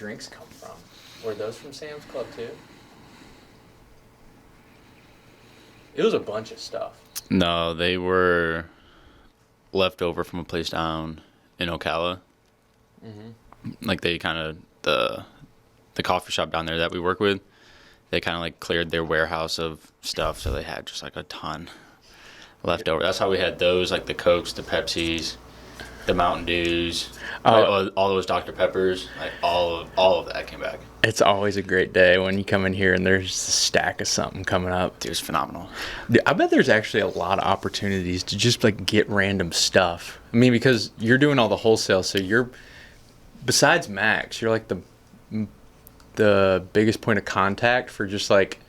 drinks come from? Were those from Sam's Club too? It was a bunch of stuff. No, they were left over from a place down in Ocala. Mm-hmm. Like they kind of the coffee shop down there that we work with, they kind of like cleared their warehouse of stuff, so they had just like a ton left over. That's how we had those, like the Cokes, the Pepsis, the Mountain Dews, like all those Dr. Peppers, like all of that came back. It's always a great day when you come in here and there's just a stack of something coming up. Dude, it's phenomenal. Dude, I bet there's actually a lot of opportunities to just like get random stuff. I mean, because you're doing all the wholesale, so you're, besides Max, you're like the biggest point of contact for just like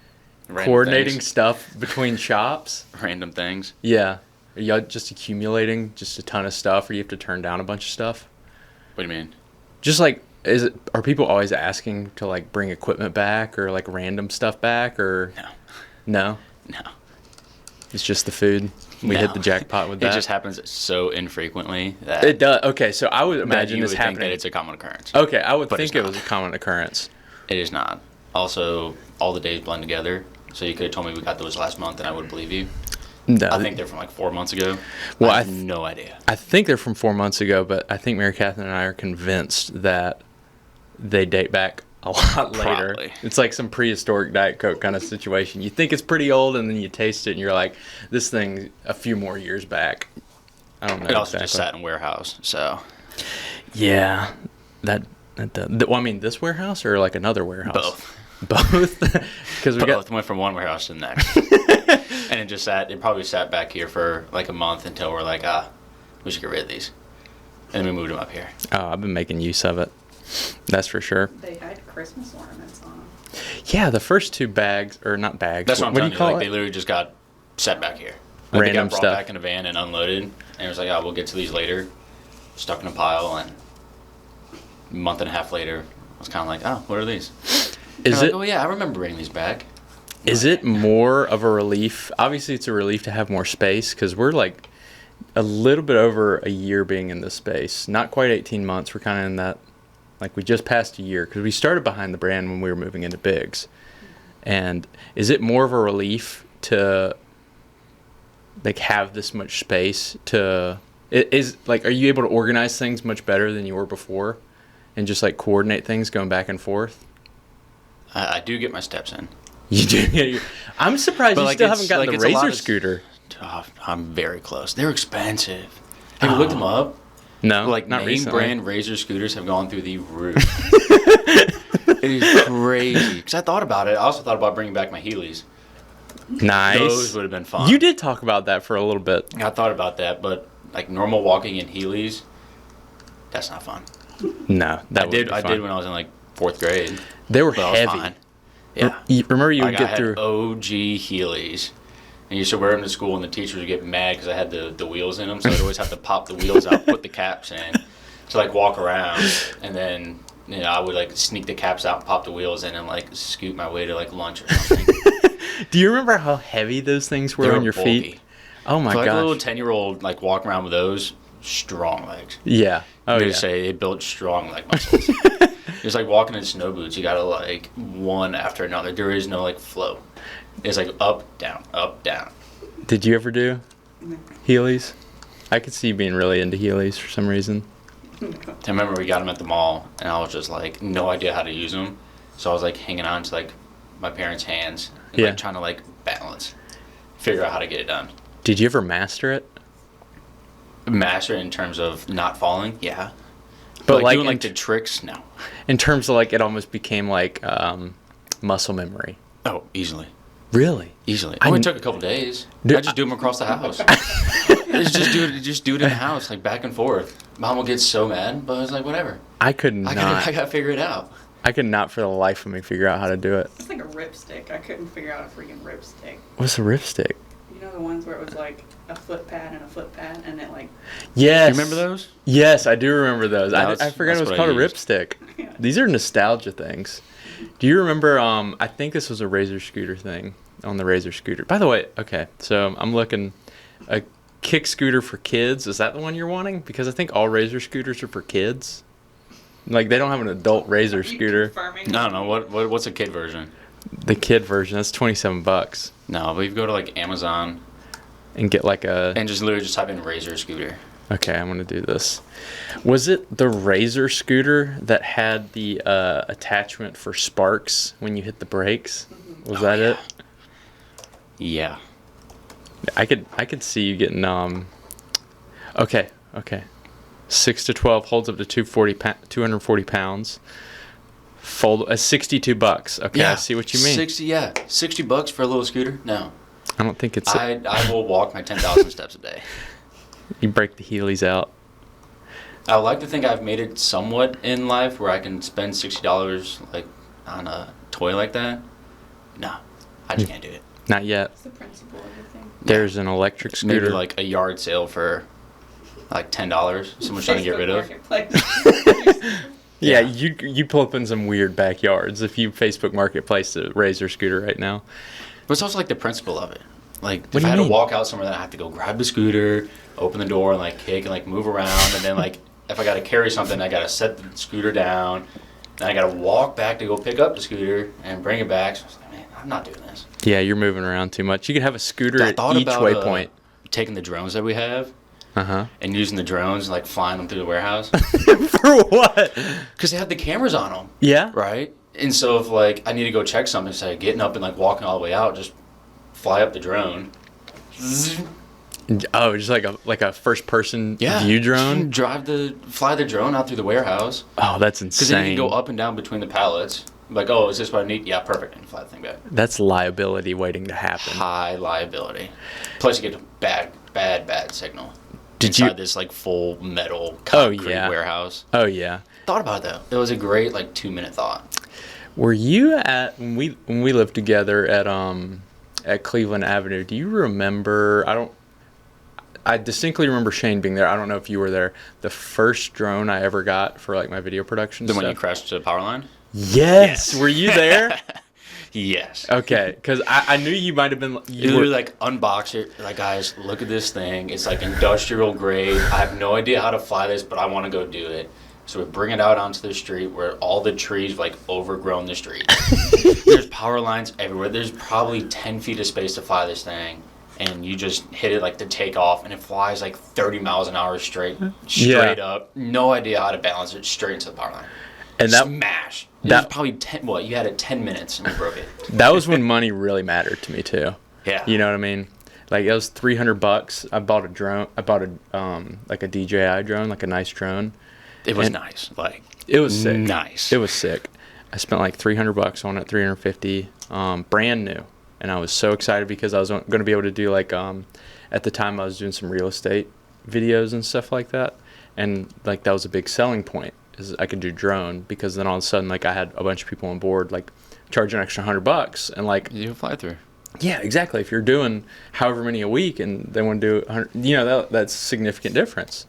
random coordinating stuff between shops. Random things. Yeah. Are you just accumulating just a ton of stuff, or you have to turn down a bunch of stuff? What do you mean? Just like, are people always asking to like bring equipment back or like random stuff back, or no? It's just the food. We hit the jackpot with that. It just happens so infrequently that it does. Okay, so I would imagine this happening. Think that it's a common occurrence. Okay, I would think it was a common occurrence. It is not. Also, all the days blend together. So you could have told me we got those last month, and I would believe you. No. I think they're from like 4 months ago. Well, I have no idea. I think they're from 4 months ago, but I think Mary Catherine and I are convinced that they date back a lot later. Probably. It's like some prehistoric Diet Coke kind of situation. You think it's pretty old, and then you taste it, and you're like, this thing a few more years back. I don't know. It also just sat in a warehouse, so. Yeah. Well, I mean, this warehouse or like another warehouse? Both. Because we went from one warehouse to the next. And it probably sat back here for like a month until we're like, we should get rid of these. And then we moved them up here. Oh, I've been making use of it. That's for sure. They had Christmas ornaments on them. Yeah, the first two bags, or not bags. That's what I'm telling you. Like, it? they literally just got set back here. Like, Random they got brought stuff. back in a van and unloaded. And it was like, we'll get to these later. Stuck in a pile, and a month and a half later, I was kind of like, what are these? Is it? Like, oh yeah, I remember bringing these back. Is it more of a relief? Obviously, it's a relief to have more space, because we're like a little bit over a year being in this space. Not quite 18 months. We're kind of in that, like we just passed a year, because we started behind the brand when we were moving into Biggs. And is it more of a relief to like have this much space to, are you able to organize things much better than you were before, and just like coordinate things going back and forth? I do get my steps in. You do. I'm surprised you still haven't gotten the Razor scooter. I'm very close. They're expensive. Have you looked them up? No, like not name recently. brand Razor scooters have gone through the roof. It is crazy. Because I thought about it. I also thought about bringing back my Heelys. Nice. Those would have been fun. You did talk about that for a little bit. I thought about that, but like normal walking in Heelys, that's not fun. No, I did when I was in like 4th grade. They were but heavy. I was fine. Yeah. Remember you would get I had through OG Heelys. And you used to wear them to school, and the teachers would get mad because I had the wheels in them, so I'd always have to pop the wheels out, put the caps in, to like walk around, and then I would like sneak the caps out, and pop the wheels in, and like scoot my way to like lunch or something. Do you remember how heavy those things were on your feet? Oh my gosh! Like a little 10-year-old like walking around with those, strong legs. Yeah. Oh yeah. They say they built strong leg muscles. Just like walking in snow boots, you gotta like one after another. There is no like flow. It's like up, down, up, down. Did you ever do Heelys? I could see you being really into Heelys for some reason. I remember we got them at the mall, and I was just like, no idea how to use them. So I was like hanging on to like my parents' hands, and like trying to like balance, figure out how to get it done. Did you ever master it? Master it in terms of not falling, yeah. But like doing like the tricks, no. In terms of like it almost became like muscle memory. Oh, easily. Really? Easily. It only took a couple days. I just do them across the house. just do it in the house, like back and forth. Mom will get so mad, but I was like, whatever. I could not. I gotta figure it out. I could not for the life of me figure out how to do it. It's like a ripstick. I couldn't figure out a freaking ripstick. What's a ripstick? You know the ones where it was like a foot pad and a foot pad, and it like. Yes. You remember those? Yes, I do remember those. Yeah, I forgot it was called a ripstick. Yeah. These are nostalgia things. Do you remember? I think this was a Razor scooter thing on the Razor scooter. By the way, okay, so I'm looking a kick scooter for kids. Is that the one you're wanting? Because I think all Razor scooters are for kids. Like they don't have an adult Razor Are you scooter. confirming I don't know what's a kid version. The kid version, that's $27, No, but you go to like Amazon and get like a. and just literally just type in Razor scooter. Okay, I'm gonna do this. Was it the Razor scooter that had the attachment for sparks when you hit the brakes? Was that it? Yeah. I could see you getting Okay. 6 to 12 holds up to 240 pounds. Fold $62. Okay, I see what you mean. $60 for a little scooter? No. I don't think it's. I will walk my 10,000 steps a day. You break the Heelys out. I would like to think I've made it somewhat in life where I can spend $60 like on a toy like that. No, I just can't do it. Not yet. It's the principle of the thing. There's an electric scooter. Maybe like a yard sale for like $10. Someone's trying to get rid of. Yeah, you pull up in some weird backyards if you Facebook Marketplace a Razor scooter right now. But it's also like the principle of it. Like What if do I you had mean? to walk out somewhere, then I have to go grab the scooter, open the door, and like kick and like move around, and then like if I got to carry something, I got to set the scooter down, then I got to walk back to go pick up the scooter and bring it back. So I was like, man, I'm not doing this. Yeah, you're moving around too much. You could have a scooter I at thought each about waypoint. taking the drones that we have Uh and using the drones and like flying them through the warehouse huh. For what? because they have the cameras on them, Yeah. right? And so if like I need to go check something, instead of getting up and like walking all the way out, just fly up the drone. Oh, just like a first person view drone. Fly the drone out through the warehouse. Oh, that's Because then you insane. can go up and down between the pallets. Like, oh, is this what I need? Yeah, perfect. And fly the thing back. That's liability waiting to happen. High liability. Plus, you get a bad signal. Did you- inside this like full metal concrete warehouse. Oh yeah. Thought about it though. It was a great like 2-minute thought. Were you at when we lived together at Cleveland Avenue? Do you remember? I distinctly remember Shane being there. I don't know if you were there. The first drone I ever got for like my video production The stuff. one you crashed to the power line? Yes. Were you there? Yes. Okay, because I knew you might have been. You were like unbox it. Like, guys, look at this thing. It's like industrial grade. I have no idea how to fly this, but I want to go do it. So we bring it out onto the street where all the trees like overgrown the street. There's power lines everywhere. There's probably 10 feet of space to fly this thing. And you just hit it like to take off, and it flies like 30 miles an hour straight up. No idea how to balance it straight into the power line. And that Smash. That was probably 10. Well, you had it 10 minutes and you broke it. that was when money really mattered to me too. Yeah. You know what I mean? Like it was $300. I bought a drone. I bought a like a DJI drone, like a nice drone. It was And nice. Like it was sick. Nice. It was sick. I spent like $300 on it, $350, brand new, and I was so excited because I was going to be able to do like at the time I was doing some real estate videos and stuff like that, and like that was a big selling point is I could do drone because then all of a sudden like I had a bunch of people on board like charge an extra $100 and like You fly through. yeah, exactly. If you're doing however many a week and they want to do 100, you know, that's a significant difference.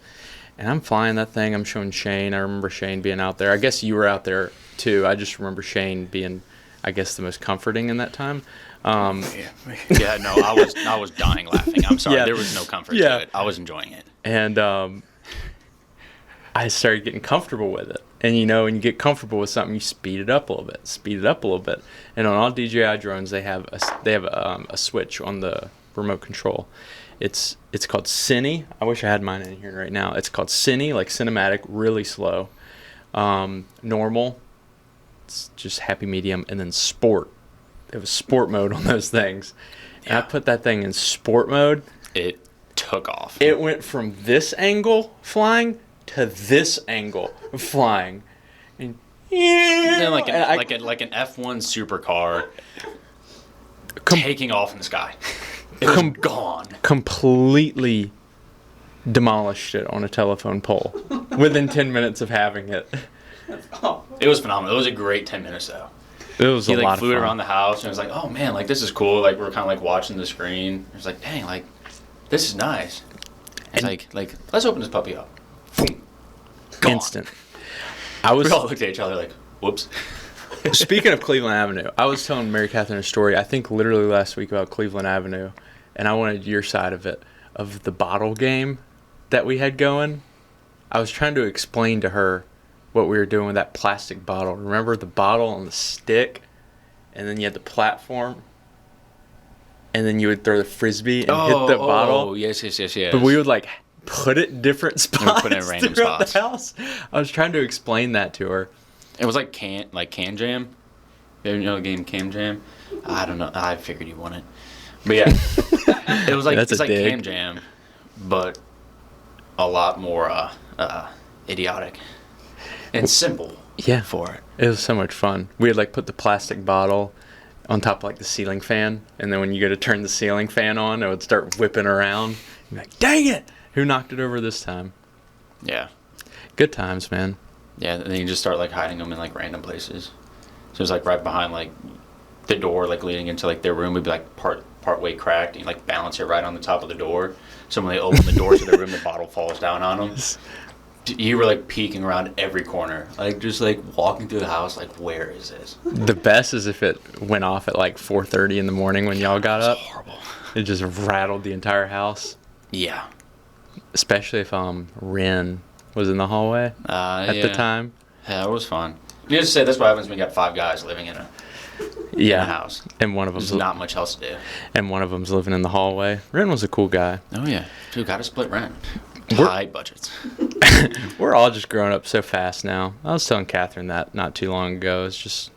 And I'm flying that thing. I'm showing Shane. I remember Shane being out there. I guess you were out there too. I just remember Shane being, I guess, the most comforting in that time. Yeah, no, I was dying laughing. I'm sorry. Yeah. There was no comfort Yeah. to it. I was enjoying it. And I started getting comfortable with it. And you know, when you get comfortable with something, you speed it up a little bit. And on all DJI drones, they have a switch on the remote control. It's called Cine. I wish I had mine in here right now. It's called Cine, like cinematic, really slow. Normal, it's just happy medium, and then sport. It was sport mode on those things. And I put that thing in sport mode. It took off. It went from this angle flying to this angle flying, and Yeah, like an F1 supercar taking off in the sky. It was gone. completely demolished it on a telephone pole within 10 minutes of having it. Oh, It was phenomenal. It was a great 10 minutes though. It was He a like lot flew of it fun. around the house and it was like, oh man, like this is cool. Like we're kind of like watching the screen. It was like, dang, like this is nice. It's And- like let's open this puppy up. Boom. Gone. Instant. I was We all looked at each other like, whoops. speaking of Cleveland Avenue. I was telling Mary Catherine a story. I think literally last week about Cleveland Avenue, and I wanted your side of it, of the bottle game that we had going. I was trying to explain to her what we were doing with that plastic bottle. Remember the bottle on the stick, and then you had the platform, and then you would throw the frisbee and hit the bottle. Oh, yes. But we would like put it in different spots put it in random throughout spots. the house. I was trying to explain that to her. It was like can jam. You know the game Cam Jam? I don't know. I figured you won it. But yeah, it was like That's it's a like dig. Cam Jam, but a lot more idiotic and simple. Yeah. For it. It was so much fun. We had like put the plastic bottle on top of like the ceiling fan, and then when you go to turn the ceiling fan on, it would start whipping around. You're like, dang it! Who knocked it over this time? Yeah. Good times, man. Yeah, and then you just start like hiding them in like random places. So it's like right behind like the door, like leading into like their room would be like part way cracked, and you like balance it right on the top of the door. So when they open the door to the room, the bottle falls down on them. You were like peeking around every corner, like just like walking through the house, like where is this? The best is if it went off at like 4:30 in the morning when y'all got up. Horrible. It just rattled the entire house. Yeah. Especially if Ren was in the hallway at the time. Yeah, it was fun. You just say that's what happens when you got 5 guys living in a house. And one of There's them's not much else to do. and one of them's living in the hallway. Ren was a cool guy. Oh yeah, dude, got to split rent. We're- Tight budgets. We're all just growing up so fast now. I was telling Catherine that not too long ago. It's just,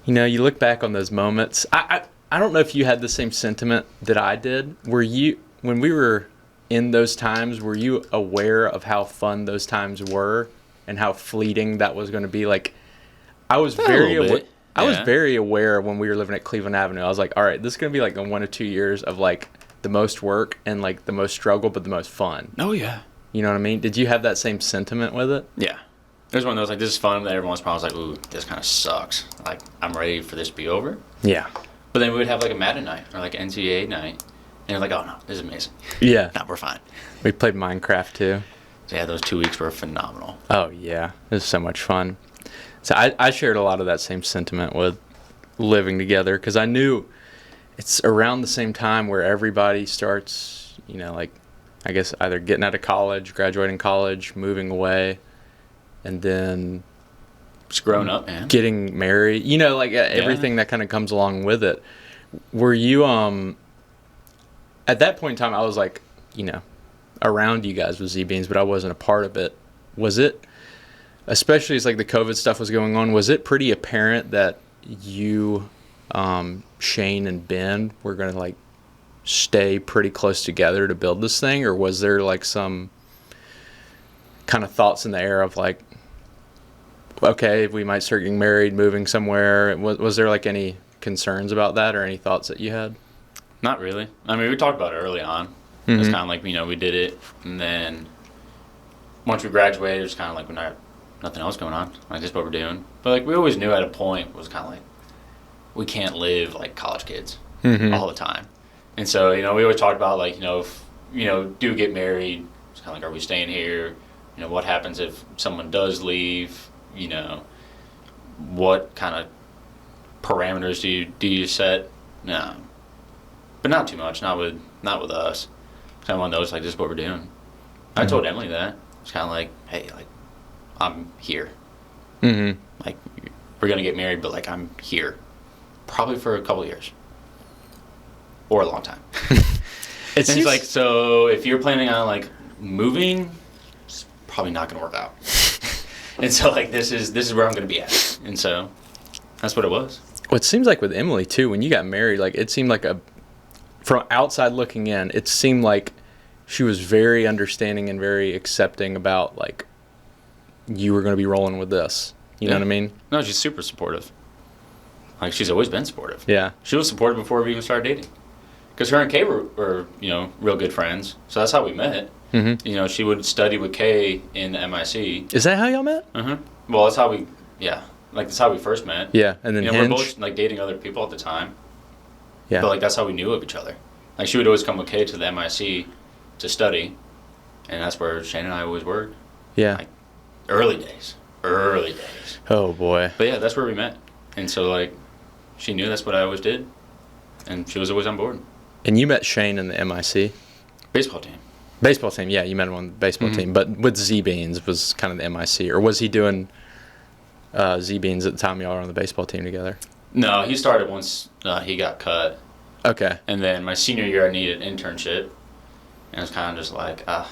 you look back on those moments. I don't know if you had the same sentiment that I did. When we were in those times, were you aware of how fun those times were and how fleeting that was going to be? Like, I was very little bit. I was Yeah. very aware when we were living at Cleveland Avenue. I was like, all right, this is going to be like the 1 or 2 years of like the most work and like the most struggle, but the most fun. Oh yeah. You know what I mean? Did you have that same sentiment with it? Yeah. There's one of those like this is fun, but every once in a while I was like, ooh, this kind of sucks. Like I'm ready for this to be over. Yeah. But then we would have like a Madden night or like NCAA night, and you're like, oh no, this is amazing. Yeah. No, we're fine. We played Minecraft too. So yeah, those 2 weeks were phenomenal. Oh yeah, it was so much fun. So I shared a lot of that same sentiment with living together because I knew it's around the same time where everybody starts, like I guess either getting out of college, graduating college, moving away, and then Just growing up, man. getting married. Everything that kind of comes along with it. Were you at that point in time? I was like, around you guys with Z-Beans, but I wasn't a part of it. Was it, especially as like the COVID stuff was going on, was it pretty apparent that you, Shane and Ben were going to like stay pretty close together to build this thing? Or was there like some kind of thoughts in the air of like, okay, we might start getting married, moving somewhere? Was there like any concerns about that or any thoughts that you had? Not really. I mean, we talked about it early on. Mm-hmm. It's kind of like, we did it, and then once we graduated, it was kind of like nothing else going on. Like, this is what we're doing. But, like, we always knew at a point, it was kind of like, we can't live like college kids all the time. And so, we always talked about, like, if, do get married, it's kind of like, are we staying here? What happens if someone does leave? What kind of parameters do you set? No. But not too much, not with us. Kind of one of those, like, this is what we're doing. I told Emily that. It's kind of like, hey, like, I'm here. Mm-hmm. Like, we're going to get married, but, like, I'm here. Probably for a couple of years. Or a long time. It's And it's like, so if you're planning on, like, moving, it's probably not going to work out. And so, like, this is where I'm going to be at. And so, that's what it was. What seems like with Emily too, when you got married, like it seemed like from outside looking in, it seemed like she was very understanding and very accepting about like you were going to be rolling with this. You know what I mean? No, she's super supportive. Like, she's always been supportive. Yeah. She was supportive before we even started dating. Because her and Kay were, real good friends. So that's how we met. Mm-hmm. She would study with Kay in the MIC. Is that how y'all met? Well, that's how that's how we first met. Yeah, and then we're Hinge. both, like, dating other people at the time. Yeah. But, like, that's how we knew of each other. Like, she would always come with Kay to the MIC to study. And that's where Shane and I always worked. Yeah. Like, early days. Oh boy. But, yeah, that's where we met. And so, like, she knew that's what I always did. And she was always on board. And you met Shane in the MIC. Baseball team. Baseball team, yeah, you met him on the baseball team, but with Z Beans was kind of the MIC, or was he doing Z Beans at the time y'all were on the baseball team together? No, he started once he got cut. Okay. And then my senior year, I needed an internship. And it was kind of just like, I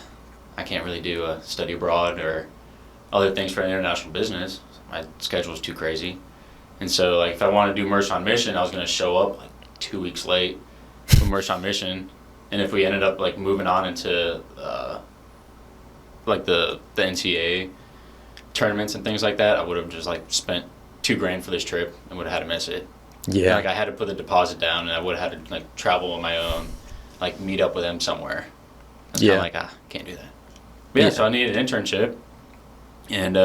can't really do a study abroad or other things for international business. My schedule was too crazy. And so, like, if I wanted to do Merch on Mission, I was going to show up, like, 2 weeks late for Merch on Mission. And if we ended up, like, moving on into, like, the NCAA tournaments and things like that, I would have just, like, spent $2,000 for this trip and would have had to miss it. Yeah. Like, I had to put the deposit down, and I would have had to, like, travel on my own, like, meet up with them somewhere. It's Yeah. kind of like, can't do that. But yeah, so I needed an internship. And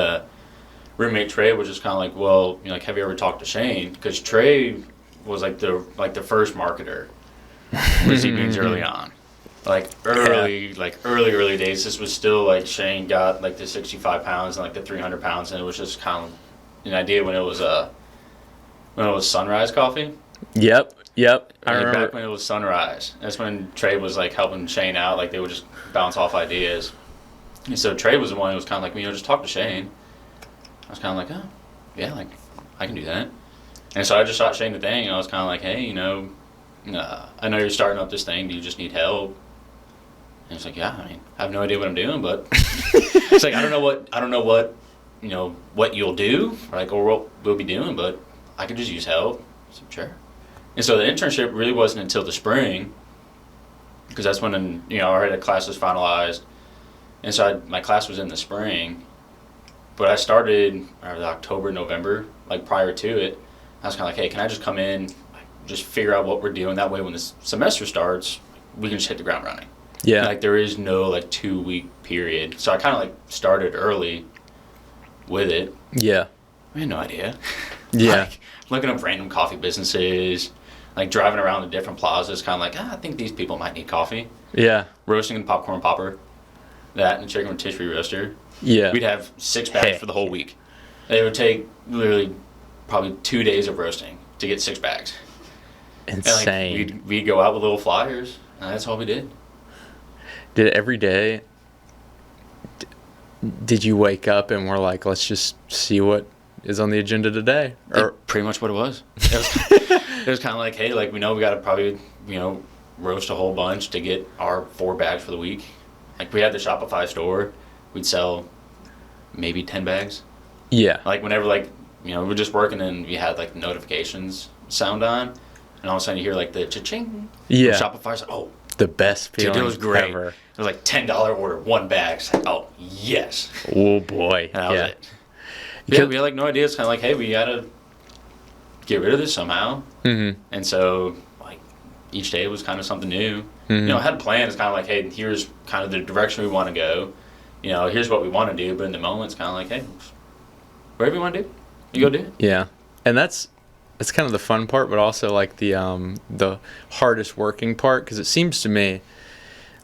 roommate Trey was just kind of like, well, you know, like, have you ever talked to Shane? Because Trey was, like the first marketer with Z Beans early on. Like, early days. This was still, like, Shane got, like, the 65 pounds and, like, the 300 pounds, and it was just kind of an idea when it was Sunrise Coffee. Yep. I Like, remember. back when it was Sunrise. That's when Trey was, like, helping Shane out. Like, they would just bounce off ideas. And so Trey was the one who was kind of like, you know, just talk to Shane. I was kind of like, oh, yeah, like, I can do that. And so I just shot Shane the thing, and I was kind of like, hey, you know, I know you're starting up this thing. Do you just need help? And he's like, yeah, I mean, I have no idea what I'm doing, but it's like, I don't know what, you know, what you'll do, like, or what we'll be doing, but I could just use help. So, sure. And so the internship really wasn't until the spring, because that's when, you know, already the class was finalized. And so my class was in the spring, but I started October, November, like prior to it. I was kind of like, hey, can I just come in, just figure out what we're doing? That way when the semester starts, we can just hit the ground running. Yeah. Like, there is no, like, 2-week period. So I kind of, like, started early with it. Yeah. I had no idea. Yeah. Like, looking up random coffee businesses, like, driving around the different plazas, kind of like, I think these people might need coffee. Yeah. Roasting the popcorn popper. That and the chicken rotisserie roaster. Yeah. We'd have 6 bags for the whole week. It would take literally probably 2 days of roasting to get 6 bags. Insane. And, like, we'd go out with little flyers, and that's all we did. Did it every day? Did you wake up and were like, let's just see what is on the agenda today? Or Pretty much what it was. It was kind of like, hey, like, we know we got to probably, you know, roast a whole bunch to get our 4 bags for the week. Like, we had the Shopify store. We'd sell maybe 10 bags. Yeah. Like, whenever, like, you know, we were just working and we had, like, notifications sound on. And all of a sudden you hear, like, the cha-ching. Yeah. Shopify's like, oh, The best dude, feeling it was great. ever. It was like $10 order, 1 bag. It's like, oh, yes. Oh boy. And that was it. Yeah, Because- we had, like, no idea. It's kind of like, hey, we got to get rid of this somehow. Mm-hmm. And so, like, each day was kind of something new. Mm-hmm. You know, I had a plan. It's kind of like, hey, here's kind of the direction we want to go. You know, here's what we want to do. But in the moment, it's kind of like, hey, whatever you want to do, you go do it. Yeah. And that's kind of the fun part, but also like the hardest working part, because it seems to me,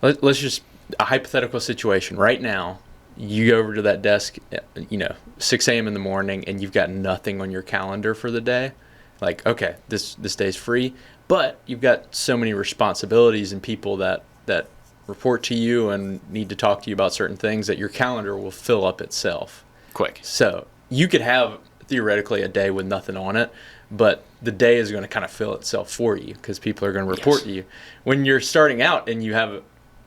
let's just, a hypothetical situation right now, you go over to that desk, you know, 6 a.m. in the morning, and you've got nothing on your calendar for the day. Like, okay, this day's free, but you've got so many responsibilities and people that report to you and need to talk to you about certain things that your calendar will fill up itself. Quick. So you could have theoretically a day with nothing on it, but the day is going to kind of fill itself for you because people are going to report to you. When you're starting out and you have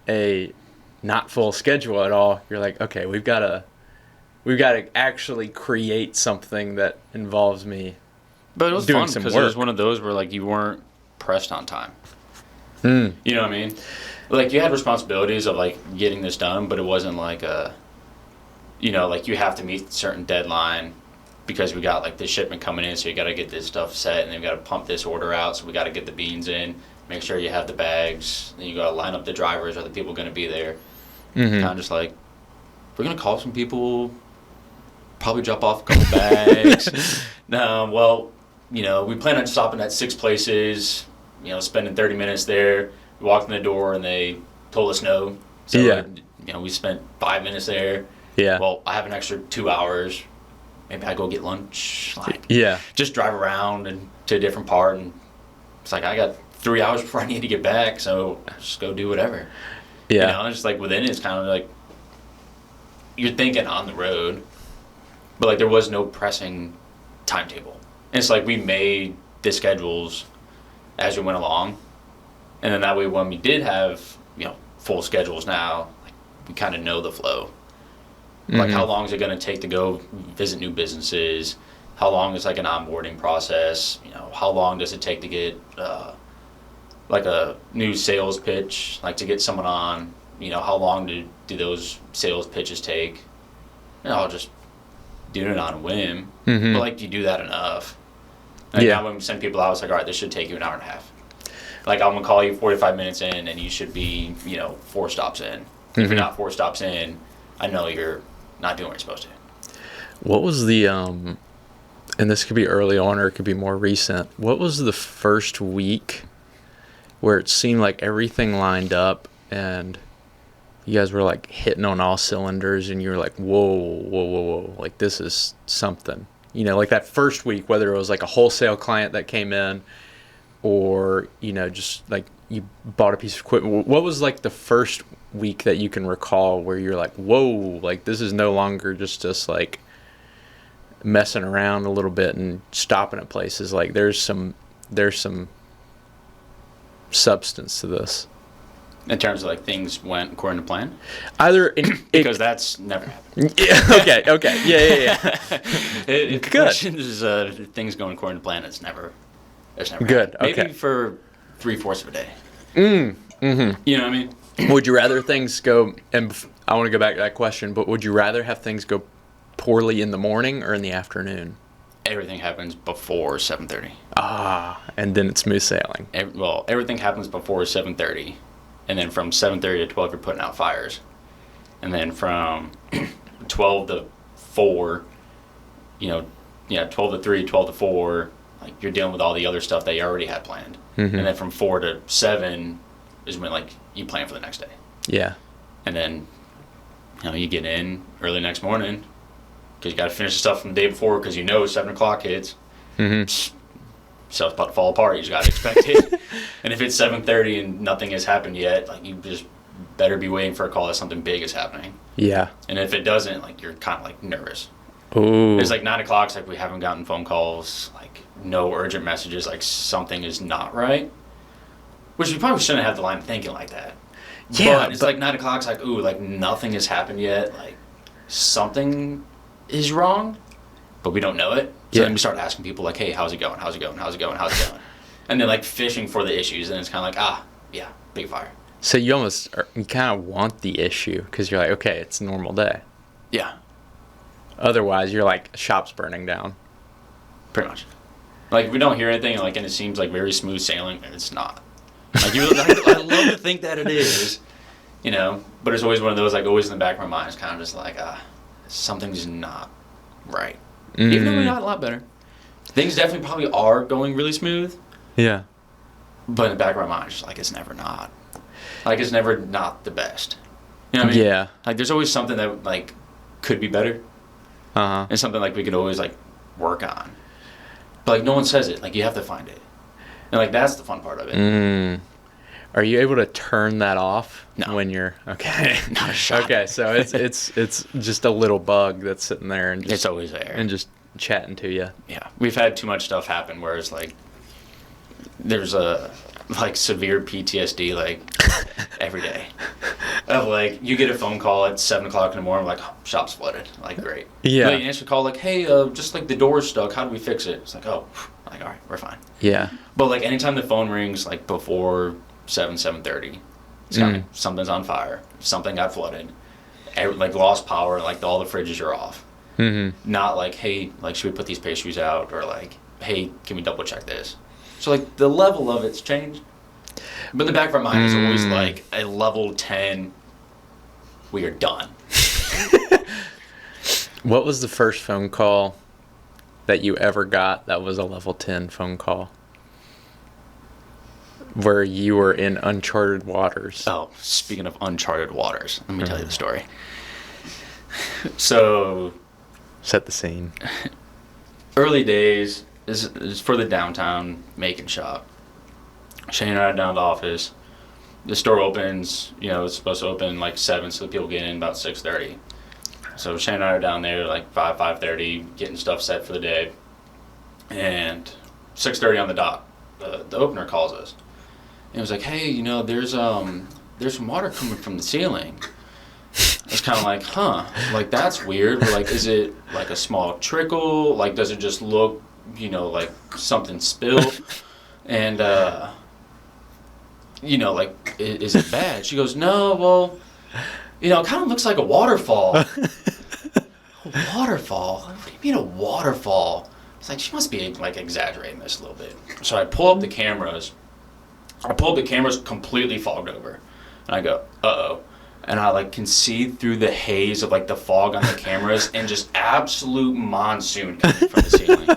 a not full schedule at all, you're like, okay, we've got to actually create something that involves me. But it was doing fun some because it was work. one of those where, like, you weren't pressed on time. Mm. You know what I mean? Like, you had responsibilities of, like, getting this done, but it wasn't like you know, like, you have to meet a certain deadline because we got, like, this shipment coming in, so you got to get this stuff set, and then we got to pump this order out, so we got to get the beans in, make sure you have the bags, then you got to line up the drivers. Are the people going to be there? Mm-hmm. Kind of just like, we're going to call some people, probably drop off a couple bags. No, well, you know, we plan on stopping at 6 places, you know, spending 30 minutes there. We walked in the door and they told us no. So, Yeah. you know, we spent 5 minutes there. Yeah. Well, I have an extra 2 hours. Maybe I go get lunch. Like, Yeah. just drive around and to a different part. And it's like, I got 3 hours before I need to get back, so just go do whatever. Yeah. You know, and it's like within it, it's kind of like you're thinking on the road, but like there was no pressing timetable. And it's like we made the schedules as we went along, and then that way when we did have full schedules now, like we kind of know the flow. Like how long is it going to take to go visit new businesses? How long is like an onboarding process? How long does it take to get like a new sales pitch, like to get someone on? How long do those sales pitches take? Just doing it on a whim. But like, you do that enough. Like now when we send people out, it's like, all right, this should take you an hour and a half. Like, I'm gonna call you 45 minutes in, and you should be 4 stops in. If you're not 4 stops in, I know you're not doing what you're supposed to. What was the and this could be early on or it could be more recent. What was the first week where it seemed like everything lined up and you guys were like hitting on all cylinders and you were like, whoa, like this is something. Like that first week, whether it was like a wholesale client that came in or, just like you bought a piece of equipment. What was like the first week that you can recall where you're like, whoa, like this is no longer just like messing around a little bit and stopping at places. Like there's some substance to this. In terms of like things went according to plan? Because that's never happened. Yeah, okay. Yeah. If the Good. question is things going according to plan, it's never Good, happened. Maybe okay. for 3/4 of a day. You know what I mean? Would you rather things go, and I want to go back to that question, but would you rather have things go poorly in the morning or in the afternoon? Everything happens before 7:30. And then it's smooth sailing. Everything happens before 7:30. And then from 7:30 to 12, you're putting out fires. And then from 12 to 4, 12 to 3, 12 to 4, like you're dealing with all the other stuff that you already had planned. And then from 4 to 7 is when like you plan for the next day. Yeah. And then, you get in early next morning because you got to finish the stuff from the day before because 7 o'clock hits. Stuff's about to fall apart. You just got to expect it. And if it's 7:30 and nothing has happened yet, like you just better be waiting for a call that something big is happening. Yeah. And if it doesn't, like you're kind of like nervous. Ooh. It's like 9 o'clock. It's like we haven't gotten phone calls, like no urgent messages, like something is not right. Which we probably shouldn't have the line of thinking like that. Yeah, But it's like 9 o'clock. It's like, ooh, like nothing has happened yet. Like something is wrong, but we don't know it. So then we start asking people like, hey, how's it going? How's it going? How's it going? How's it going? And they're like fishing for the issues. And it's kind of like, yeah, big fire. So you kind of want the issue because you're like, okay, it's a normal day. Yeah, Otherwise, you're like, shop's burning down. pretty much. Like if we don't hear anything, like, and it seems like very smooth sailing, and it's not. Like I love to think that it is, but it's always one of those, like always in the back of my mind, it's kind of just like, something's not right. Even though we got a lot better. Things definitely probably are going really smooth, Yeah. but in the back of my mind, it's just like it's never not. Like it's never not the best. You know what I mean? Yeah. Like there's always something that like could be better. And something like we could always like work on. But like no one says it. Like you have to find it. And like that's the fun part of it. Are you able to turn that off No. when you're okay? Not a shot. Okay, so it's just a little bug that's sitting there and It's always there. and just chatting to you. Yeah, we've had too much stuff happen where it's like there's a like severe PTSD like every day of like you get a phone call at 7 o'clock in the morning like shop's flooded, like great. Yeah. Like, you answer the call like, hey, just like the door's stuck, how do we fix it? It's like, oh, like all right, we're fine. Yeah. But like anytime the phone rings like before 7:30, it's got something's on fire, something got flooded, like lost power, like all the fridges are off. Not like, hey, like should we put these pastries out, or like, hey, can we double check this? So like the level of it's changed, but in the back of our mind is always like a level 10. We are done. What was the first phone call that you ever got that was a level 10 phone call? Where you were in uncharted waters. Oh, speaking of uncharted waters, let me tell you the story. So, Set the scene. early days is for the downtown making shop. Shane and I are down to the office. the store opens, it's supposed to open like 7, so the people get in about 6:30. So Shane and I are down there like 5:30, getting stuff set for the day. And 6:30 on the dot, the opener calls us. And it was like, hey, there's some water coming from the ceiling. It's kind of like, huh, like that's weird. We're like, is it like a small trickle? Like, does it just look, like something spilled? And, like, is it bad? She goes, no, well, it kind of looks like a waterfall. A waterfall? What do you mean a waterfall? It's like, she must be like exaggerating this a little bit. So I pull up the cameras. Completely fogged over. And I go, uh-oh. And I like can see through the haze of like the fog on the cameras and just absolute monsoon coming from the ceiling.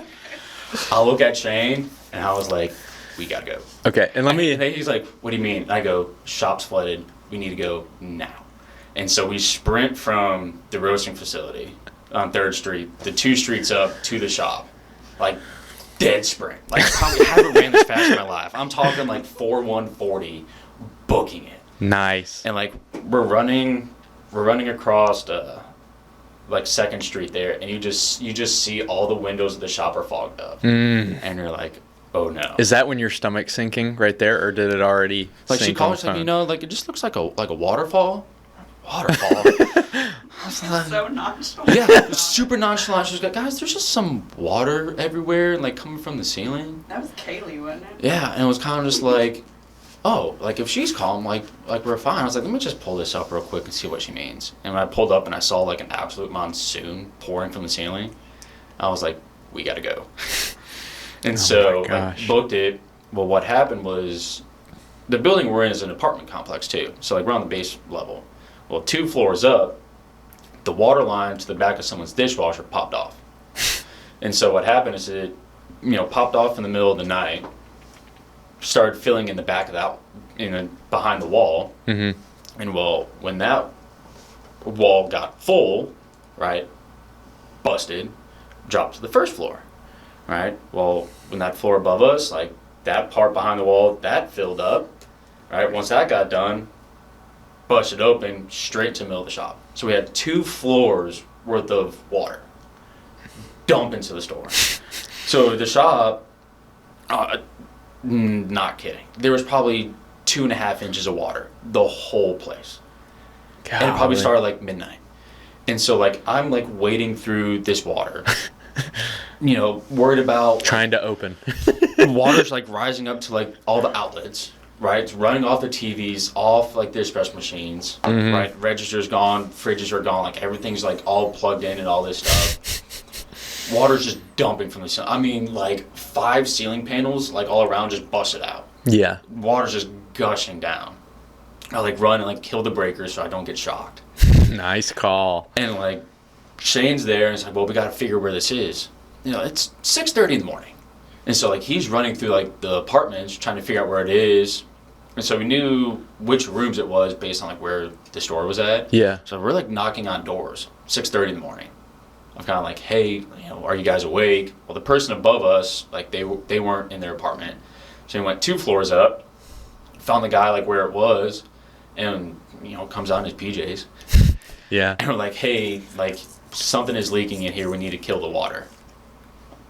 I look at Shane and I was like, we gotta go. Okay, and And he's like, what do you mean? And I go, shop's flooded. We need to go now. And so we sprint from the roasting facility on 3rd Street, the 2 streets up to the shop. Like, dead sprint. Like, probably haven't ran this fast in my life. I'm talking like 4:140, booking it. Nice. And like we're running across like 2nd Street there, and you just see all the windows of the shop are fogged up, and you're like, oh no. Is that when your stomach's sinking right there, or did it already? Like she sink called on us the like, phone? like it just looks like a waterfall. Waterfall. I was like, So nonchalant. yeah, it was super nonchalant. She was like, guys, there's just some water everywhere, like coming from the ceiling. That was Kaylee, wasn't it? Yeah, and it was kind of just like, oh, like if she's calm, like we're fine. I was like, let me just pull this up real quick and see what she means. And when I pulled up and I saw like an absolute monsoon pouring from the ceiling, I was like, we gotta go. And so like booked it. Well, what happened was the building we're in is an apartment complex too. So like we're on the base level. Well, 2 floors up, the water line to the back of someone's dishwasher popped off. And so what happened is it, popped off in the middle of the night. Started filling in the back of that, behind the wall. Mm-hmm. And well, when that wall got full, right, busted, dropped to the 1st floor, right? Well, when that floor above us, like that part behind the wall, that filled up, right? Once that got done, busted open, straight to the middle of the shop. So we had 2 floors worth of water dump into the store. So the shop, not kidding, there was probably 2.5 inches of water, the whole place. And it probably started like midnight. And so like I'm like wading through this water, worried about trying to open. water's like rising up to like all the outlets, right? It's running off the TVs, off like the espresso machines, right? Registers gone, fridges are gone, like everything's like all plugged in and all this stuff. Water's just dumping from the ceiling. I mean, like 5 ceiling panels, like all around, just busted out. Yeah. Water's just gushing down. I like run and like kill the breakers so I don't get shocked. Nice call. And like Shane's there and it's like, well, we got to figure where this is. It's 6:30 in the morning. And so like he's running through like the apartments trying to figure out where it is. And so we knew which rooms it was based on like where the store was at. Yeah. So we're like knocking on doors, 6:30 in the morning. I'm kind of like, hey, are you guys awake? Well, the person above us, like they weren't in their apartment. So we went 2 floors up, found the guy like where it was, and comes out in his PJs. Yeah. And we're like, hey, like something is leaking in here. We need to kill the water.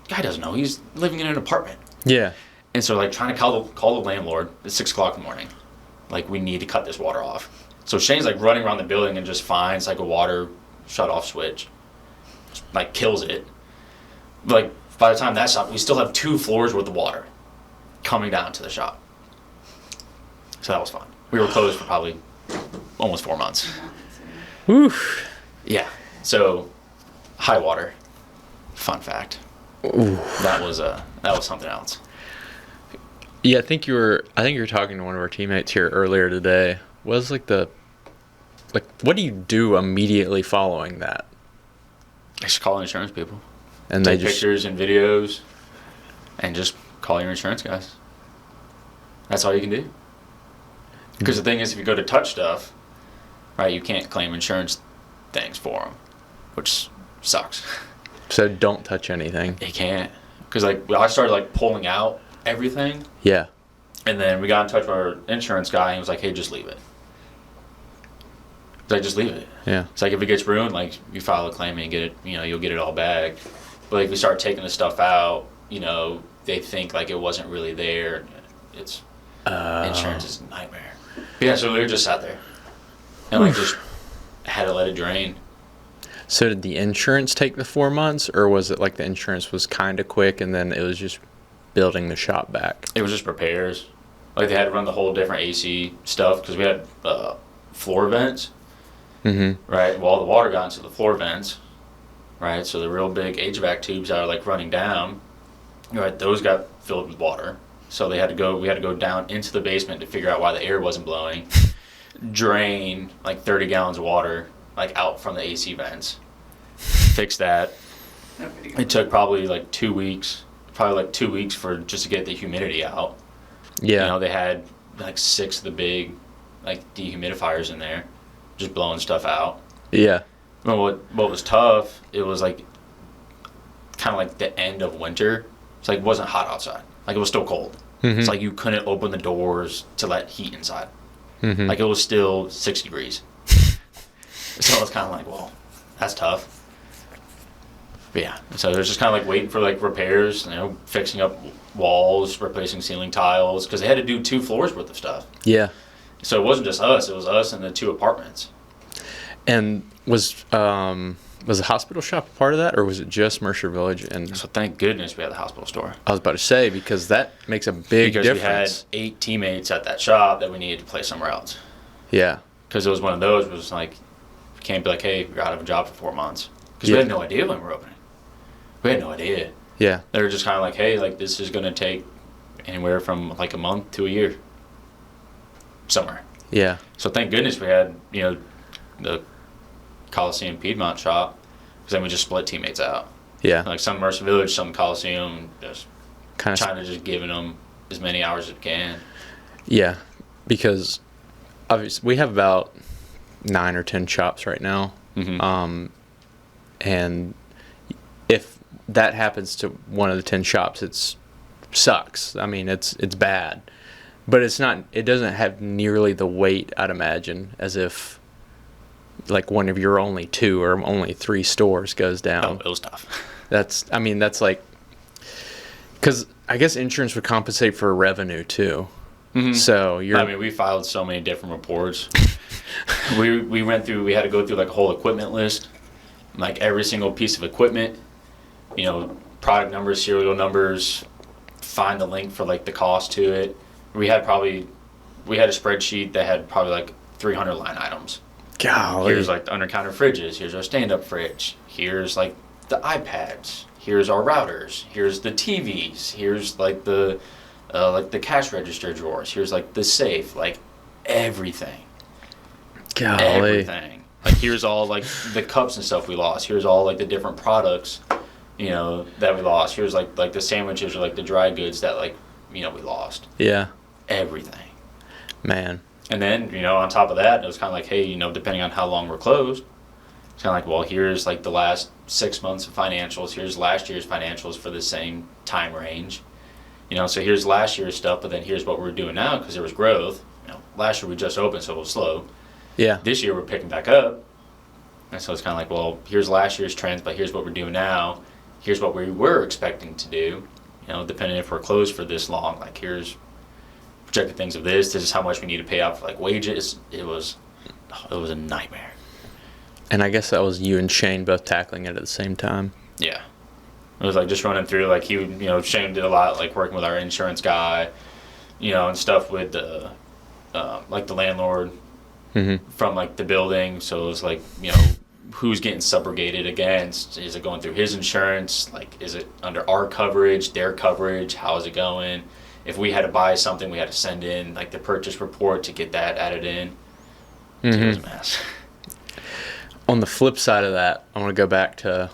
Guy doesn't know. He's living in an apartment. Yeah. And so like trying to call the landlord at 6 o'clock in the morning. Like we need to cut this water off. So Shane's like running around the building and just finds like a water shut off switch. Like kills it. Like by the time that's up, we still have 2 floors worth of water coming down to the shop. So that was fun. We were closed for probably almost 4 months. Whew. Yeah. So high water. Fun fact. Ooh. That was something else. Yeah, I think you were talking to one of our teammates here earlier today. What was what do you do immediately following that? I just call insurance people. And Take they just pictures and videos and just call your insurance guys. That's all you can do. Because the thing is, if you go to touch stuff, right, you can't claim insurance things for them, which sucks. So don't touch anything. You can't. Because like I started like pulling out everything. Yeah. And then we got in touch with our insurance guy, and he was like, "Hey, just leave it." It's like, just leave it. Yeah. It's like if it gets ruined, like you file a claim and get it, you'll get it all back. But if we start taking the stuff out, they think like it wasn't really there. It's insurance is a nightmare. But yeah, so we were just sat there and like just had to let it drain. So did the insurance take the 4 months, or was it like the insurance was kind of quick and then it was just building the shop back? It was just repairs. Like they had to run the whole different AC stuff because we had floor vents. Mm-hmm. Right. Well, the water got into the floor vents. Right. So the real big HVAC tubes that are like running down. Right. Those got filled with water. So we had to go down into the basement to figure out why the air wasn't blowing. Drain like 30 gallons of water like out from the AC vents. Fix that. It took probably like 2 weeks. Probably like 2 weeks for just to get the humidity out. Yeah. They had like 6 of the big like dehumidifiers in there, just blowing stuff out. Yeah. Well, what was tough, it was like kind of like the end of winter. It's like it wasn't hot outside. Like it was still cold. Mm-hmm. It's like you couldn't open the doors to let heat inside. Mm-hmm. Like it was still 6 degrees. So I was kind of like, well, that's tough. But yeah, so it was just kind of like waiting for like repairs, fixing up walls, replacing ceiling tiles, because they had to do 2 floors worth of stuff. Yeah. So it wasn't just us; it was us and the 2 apartments. And was the hospital shop a part of that, or was it just Mercer Village? And So thank goodness we had the hospital store. I was about to say, because that makes a big Because difference. we had 8 teammates at that shop that we needed to place somewhere else. Yeah. Because it was one of those was like, you can't be like, hey, you're out of a job for 4 months. Because Yeah. we had no idea when we were opening. We had no idea. Yeah. They were just kind of like, hey, like this is going to take anywhere from like a month to a year. Somewhere. Yeah. So thank goodness we had, the Coliseum Piedmont shop. Because then we just split teammates out. Yeah. Like some Mercer Village, some Coliseum, just Kind of. trying to just giving them as many hours as we can. Yeah, because obviously we have about 9 or 10 shops right now, Mm-hmm. and if that happens to one of the 10 shops, it sucks. I mean, it's bad, but it's not. It doesn't have nearly the weight, I'd imagine, as if like one of your only 2 or only 3 stores goes down. Oh, it was tough. That's like, because I guess insurance would compensate for revenue too. Mm-hmm. So we filed so many different reports. we had to go through like a whole equipment list, like every single piece of equipment, product numbers, serial numbers, find the link for like the cost to it. We had a spreadsheet that had probably like 300 line items. golly. Here's like the under counter fridges. Here's our stand up fridge. Here's like the iPads. Here's our routers. Here's the TVs. Here's like the cash register drawers. Here's like the safe. Like everything. Golly. Everything. Like here's all like the cups and stuff we lost. Here's all like the different products, that we lost. Here's like the sandwiches or like the dry goods that like we lost. Yeah. Everything. Man. And then, on top of that, it was kind of like, hey, depending on how long we're closed, it's kind of like, well, here's like the last 6 months of financials. Here's last year's financials for the same time range. So here's last year's stuff, but then here's what we're doing now because there was growth. Last year we just opened, so it was slow. Yeah. This year we're picking back up. And so it's kind of like, well, here's last year's trends, but here's what we're doing now. Here's what we were expecting to do, depending if we're closed for this long. Like, here's projected things of this. This is how much we need to pay out for, like, wages. It was a nightmare. And I guess that was you and Shane both tackling it at the same time. Yeah. It was, like, just running through, like, Shane did a lot, like, working with our insurance guy, and stuff with the, like, the landlord. Mm-hmm. From like the building, so it was like who's getting subrogated against? Is it going through his insurance? Like, is it under our coverage, their coverage? How is it going? If we had to buy something, we had to send in like the purchase report to get that added in. Mm-hmm. So it was a mess. On the flip side of that, I want to go back to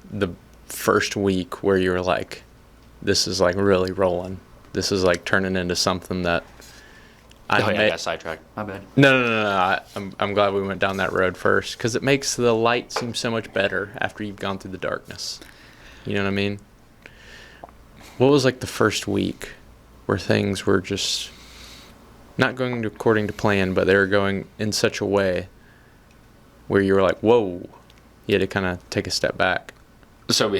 the first week where you were like, "This is like really rolling. This is like turning into something that." I got sidetracked. My bad. No. I'm glad we went down that road first because it makes the light seem so much better after you've gone through the darkness. You know what I mean? What was like the first week where things were just not going according to plan, but they were going in such a way where you were like, whoa, you had to kind of take a step back? So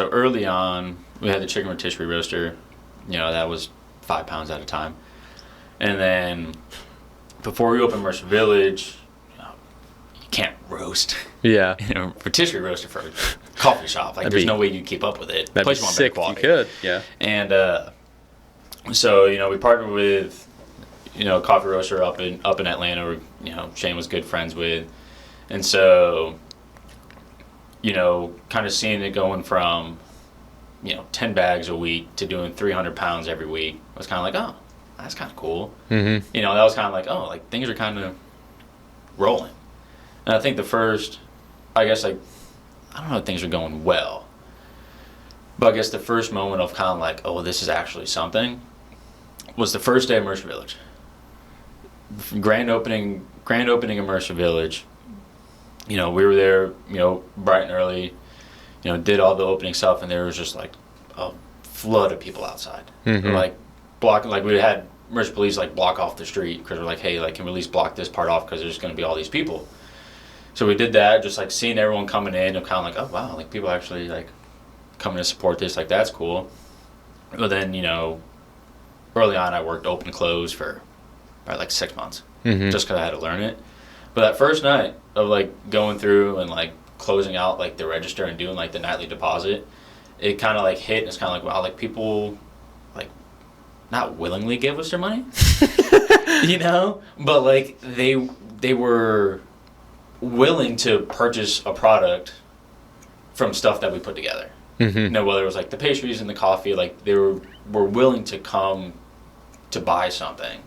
early on, we had the chicken rotisserie roaster. That was 5 pounds at a time. And then before we opened Mercer Village, you can't roast. Yeah. Rotisserie roaster for a coffee shop. Like, there's no way you keep up with it. That'd Plus, be you want sick better if you quality. could. Yeah. And so, we partnered with, a coffee roaster up in Atlanta where, Shane was good friends with. And so, kind of seeing it going from, 10 bags a week to doing 300 pounds every week was kind of like, oh, that's kind of cool. Mm-hmm. That was kind of like, oh, like things are kind of rolling. And I think the first, I guess, like, I don't know if things are going well, but I guess the first moment of kind of like, oh, this is actually something was the first day of Mercer Village. Grand opening of Mercer Village. We were there, bright and early, did all the opening stuff, and there was just like a flood of people outside. Mm-hmm. Like we had Mercer Police like block off the street because we're like, hey, like, can we at least block this part off because there's going to be all these people. So we did that, just like seeing everyone coming in and kind of like, oh wow, like people actually like coming to support this, like that's cool. But then early on I worked open close for probably like 6 months, just because I had to learn it. But that first night of like going through and like closing out like the register and doing like the nightly deposit, it kind of like hit, and it's kind of like, wow, like people like not willingly give us their money, but like they were willing to purchase a product from stuff that we put together. Mm-hmm. Whether it was like the pastries and the coffee, like they were willing to come to buy something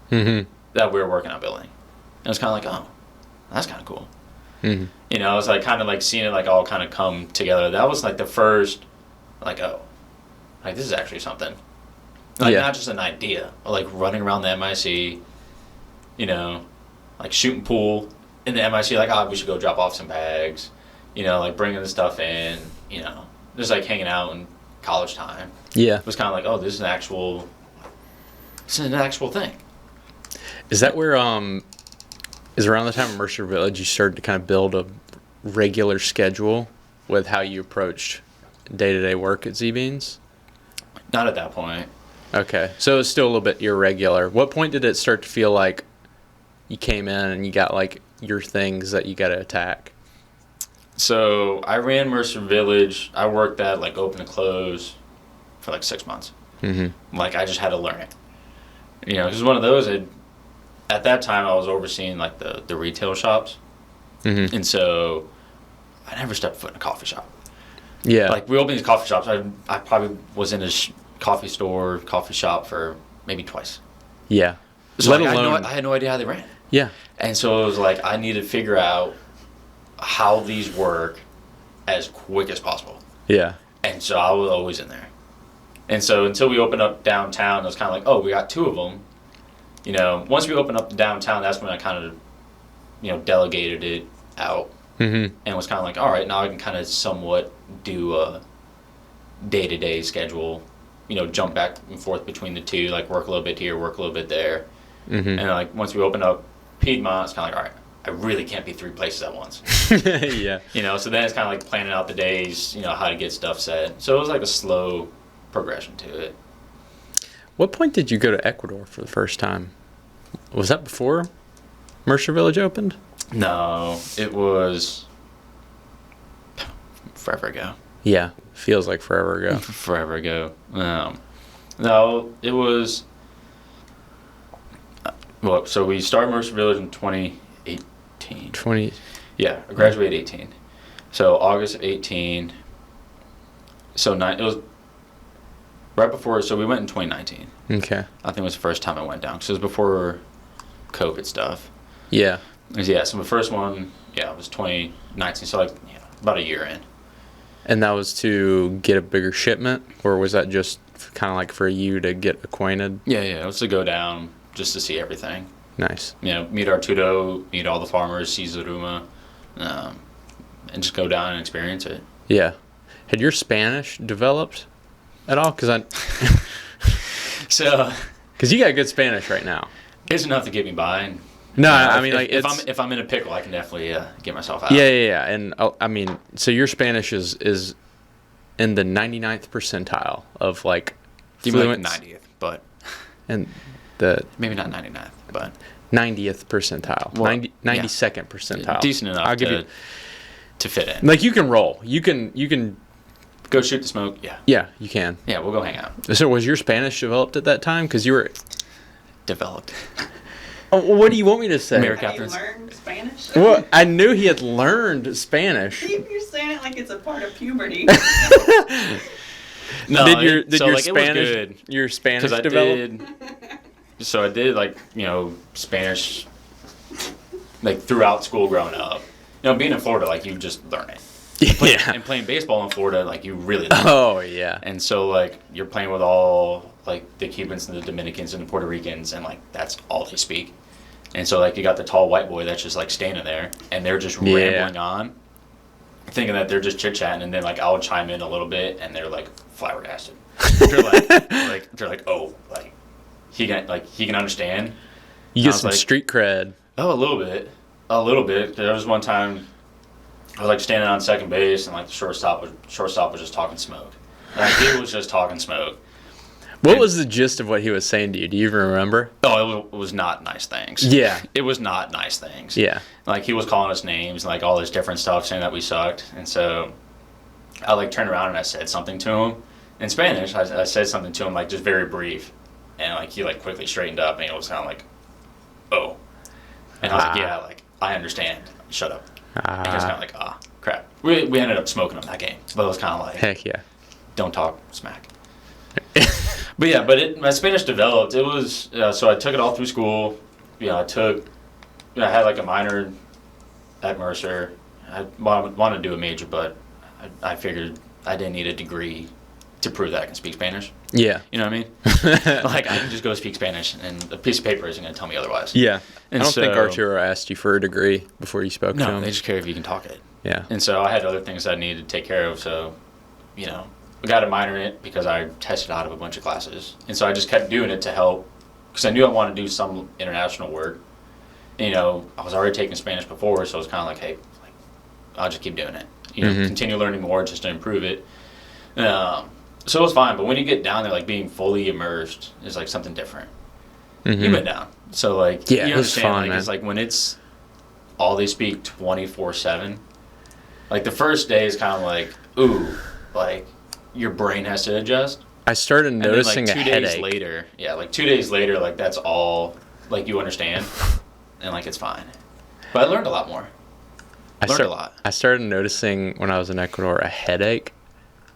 that we were working on building. And it was kind of like, oh, that's kind of cool. Mm-hmm. It was like kind of like seeing it like all kind of come together. That was like the first, like, oh, like this is actually something. Like not just an idea, but like running around the MIC, like shooting pool in the MIC, like, oh, we should go drop off some bags, like bringing the stuff in, just like hanging out in college time. Yeah. It was kind of like, oh, this is an actual thing. Is that where is around the time of Mercer Village you started to kind of build a regular schedule with how you approached day-to-day work at Z-Beans? Not at that point. Okay, so it's still a little bit irregular. What point did it start to feel like you came in and you got like your things that you got to attack? So I ran Mercer Village. I worked at like open and close for like 6 months. Mm-hmm. Like I just had to learn it. It was one of those. At that time, I was overseeing like the retail shops, and so I never stepped foot in a coffee shop. Yeah, like we opened these coffee shops. I probably was in a coffee shop for maybe twice. Yeah, So let like, alone I had no idea how they ran. Yeah, And so it was like I needed to figure out how these work as quick as possible. yeah, And so I was always in there. And so until we opened up downtown, it was kind of like, oh, we got 2 of them. Once we opened up downtown, that's when I kind of, delegated it out. And was kind of like, all right, now I can kind of somewhat do a day-to-day schedule, jump back and forth between the 2, like work a little bit here, work a little bit there. And like once we opened up Piedmont, it's kind of like, all right, I really can't be 3 places at once. yeah. So then it's kind of like planning out the days, how to get stuff set. So it was like a slow progression to it. What point did you go to Ecuador for the first time? Was that before Mercer Village opened? No, it was forever ago. Yeah, feels like forever ago. Forever ago. No, it was. Well, so we started Mercer Village in 2018. 20. Yeah, I graduated 18. So August of 18. So it was right before. So we went in 2019. Okay. I think it was the first time I went down. So it was before COVID stuff. Yeah. Yeah, so the first one, it was 2019, so like about a year in. And that was to get a bigger shipment, or was that just kind of like for you to get acquainted? Yeah, it was to go down just to see everything. Nice. Meet Arturo, meet all the farmers, see Zaruma, and just go down and experience it. Yeah. Had your Spanish developed at all? Because So Because you got good Spanish right now. it's enough to get me by. And, No, you know, I mean, like, if it's... I'm in a pickle, I can definitely get myself out. Yeah. And, I mean, so your Spanish is in the 99th percentile of, like, Give me like fluent... 90th, but And the maybe not 99th, but 90th percentile. Well, 92nd percentile. decent enough I'll give you... to fit in. Like, you can roll. You can... Go shoot the smoke. Yeah. Yeah, you can. Yeah, we'll go hang out. So was your Spanish developed at that time? Because you were... Developed. Oh, what do you want me to say? America. Have you Captains. learned Spanish? Well, I knew he had learned Spanish. You're saying it like it's a part of puberty. No, Did your it was Spanish good. your Spanish Because I develop? did. So I did like Spanish, like throughout school growing up. Being in Florida, like you just learn it. Yeah. And playing baseball in Florida, like you really learn it. Oh yeah. And so like you're playing with all like the Cubans and the Dominicans and the Puerto Ricans, and like that's all they speak. And so like you got the tall white boy that's just like standing there, and they're just Yeah. rambling on, thinking that they're just chit chatting, and then like I'll chime in a little bit, and they're like flabbergasted. They're like, oh, like he can understand. You I get was some like- street cred. Oh, a little bit. There was one time I was like standing on second base, and like the shortstop was just talking smoke. Like he was just talking smoke. What And- was the gist of what he was saying to you? Do you even remember? Oh, it was not nice things. Yeah. It was not nice things. Yeah. Like he was calling us names and like all this different stuff, saying that we sucked. And so I like turned around and I said something to him in Spanish. I said something to him like just very brief, and like he like quickly straightened up, and it was kind of like, oh, and I was like, yeah, like I understand. Shut up. And he was kind of like, crap. We ended up smoking him that game, but it was kind of like, Heck yeah. don't talk smack. But yeah, my Spanish developed. It was so I took it all through school. I had like a minor at Mercer. I wanted to do a major, but I figured I didn't need a degree to prove that I can speak Spanish. Yeah. You know what I mean? Like I can just go speak Spanish, and a piece of paper isn't going to tell me otherwise. Yeah. And I don't think so- Arturo asked you for a degree before you spoke to No, him. they just care if you can talk it. Yeah. And so I had other things I needed to take care of. So, I got a minor in it because I tested out of a bunch of classes. And so I just kept doing it to help because I knew I wanted to do some international work. And, I was already taking Spanish before, so it was kind of like, hey, I'll just keep doing it. Continue learning more just to improve it. So it was fine. But when you get down there, like being fully immersed is like something different. You went down. So like, Yeah, you it was understand, fun, like, man. it's like when it's all they speak 24/7. Like the first day is kind of like, ooh, like your brain has to adjust. I started And noticing then, like, a 2 days headache. later, like 2 days later, like that's all like you understand, and like it's fine. But I learned a lot more. Learned a lot. I started noticing when I was in Ecuador a headache,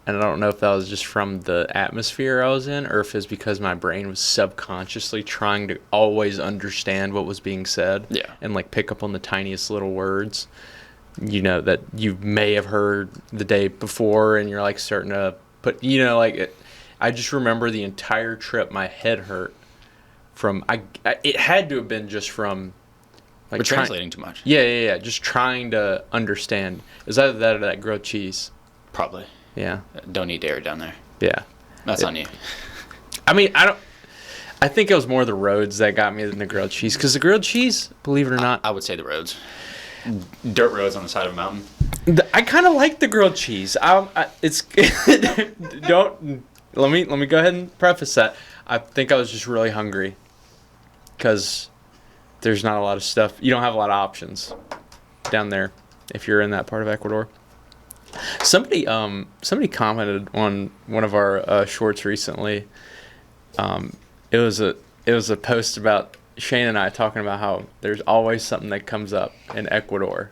and I don't know if that was just from the atmosphere I was in, or if it's because my brain was subconsciously trying to always understand what was being said, Yeah. and like pick up on the tiniest little words, that you may have heard the day before, and you're like starting to put, I just remember the entire trip my head hurt from it had to have been just from like We're translating too much. Yeah. Just trying to understand. Is either that or that grilled cheese? Probably. Yeah. Don't eat dairy down there. Yeah. That's on you. I mean, I think it was more the roads that got me than the grilled cheese. Because the grilled cheese, believe it or not, I would say the roads. Dirt roads on the side of a mountain. I kind of like the grilled cheese. It's don't let me go ahead and preface that. I think I was just really hungry because there's not a lot of stuff. You don't have a lot of options down there if you're in that part of Ecuador. Somebody commented on one of our shorts recently. It was a post about Shane and I talking about how there's always something that comes up in Ecuador,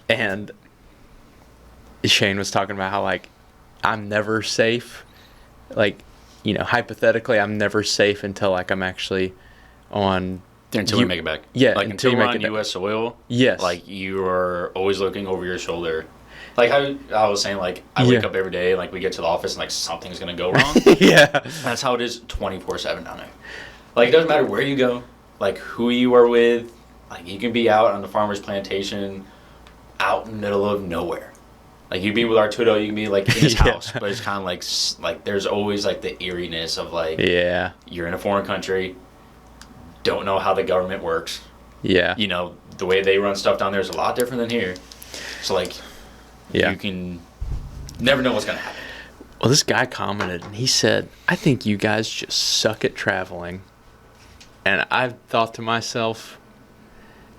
and Shane was talking about how like I'm never safe, like hypothetically I'm never safe until like I'm actually on. Until we make it back. Yeah, Like until until you we're make on it back. U.S. soil. Yes. Like you are always looking over your shoulder. Like how I was saying, like I wake Yeah. up every day, and like we get to the office, and like something's gonna go wrong. Yeah. That's how it is 24/7 down there. Like it doesn't matter where you go, like who you are with. Like you can be out on the farmer's plantation, out in the middle of nowhere, Like you can be with Arturo, you can be like in his Yeah. house, but it's kind of like there's always like the eeriness of like Yeah. you're in a foreign country, don't know how the government works. Yeah. You know, the way they run stuff down there is a lot different than here. So like, Yeah. you can never know what's gonna happen. Well, this guy commented and he said, "I think you guys just suck at traveling." And I thought to myself,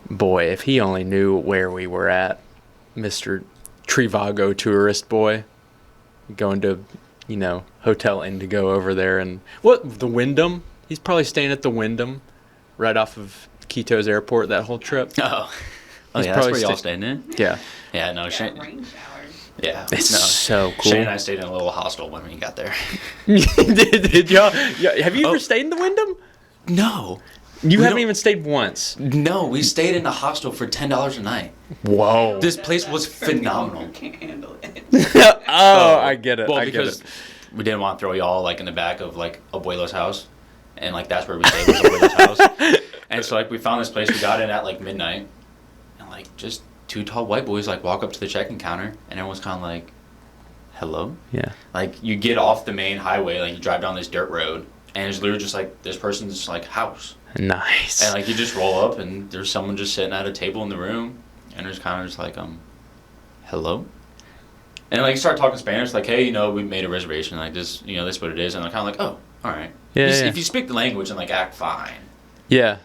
boy, if he only knew where we were at, Mr. Trivago tourist boy, going to, Hotel Indigo over there. And what, the Wyndham? He's probably staying at the Wyndham right off of Quito's airport that whole trip. Oh, He's yeah, that's probably where y'all sta- staying in? Yeah. Yeah, no, Yeah, Shane. rain showers. Yeah, It's no. so cool. Shane and I stayed in a little hostel when we got there. did y'all? Have you Oh. ever stayed in the Wyndham? No, You We haven't don't- even stayed once. no, we stayed in a hostel for $10 a night. Whoa. This place was For people phenomenal. who can't handle it. Oh, I get it. Well, I get because it. we didn't want to throw y'all like in the back of like Abuelo's house, and like that's where we stayed was Abuelo's house. And so like we found this place, we got in at like midnight, and like just two tall white boys like walk up to the check-in counter, and everyone's kind of like, "Hello." Yeah. Like you get off the main highway, like you drive down this dirt road, and it's literally just like this person's like house, Nice. and like you just roll up, and there's someone just sitting at a table in the room, and there's kind of just like hello. And like you start talking Spanish, like, hey, we made a reservation, like this, this is what it is, and they're kind of like, oh, all right. Yeah, Just- yeah. If you speak the language and like act fine, Yeah.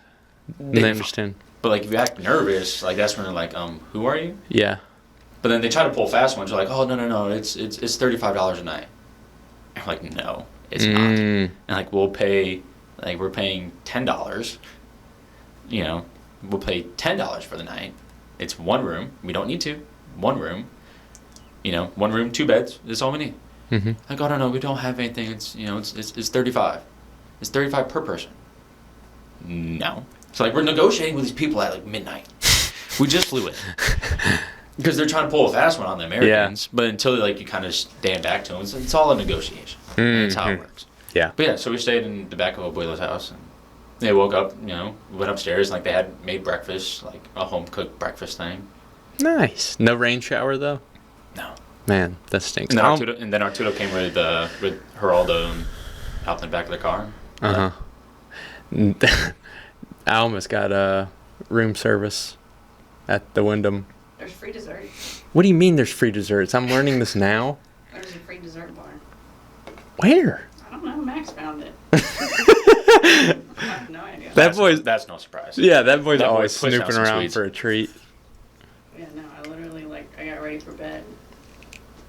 then They you're understand. but like if you act nervous, like that's when they're like, who are you? Yeah. But then they try to pull fast ones. They're like, oh no, it's $35 a night. I'm like, no, it's not. Mm. And like we're paying $10. We'll pay $10 for the night. It's one room. We don't need two. One room. One room, two beds. That's all we need. Mm-hmm. Like, oh no, we don't have anything. It's it's 35. It's 35 per person. No. So like we're negotiating with these people at like midnight. We just flew in. Because they're trying to pull a fast one on the Americans, but until like you kind of stand back to them, it's all a negotiation. That's how it works. Yeah. But yeah, so we stayed in the back of Abuelo's house, and they woke up, went upstairs, and like they had made breakfast, like a home cooked breakfast thing. Nice. No rain shower though. No. Man, that stinks. And then Arturo came with Geraldo and out in the back of the car. Uh huh. I almost got room service at the Wyndham. There's free dessert. What do you mean? There's free desserts? I'm learning this now. There's a free dessert bar. Where? I don't know. Max found it. I have no idea. That boy's. That's no surprise. Yeah, that boy's That boy always pushed out snooping some around sweets. for a treat. Yeah, no. I literally I got ready for bed,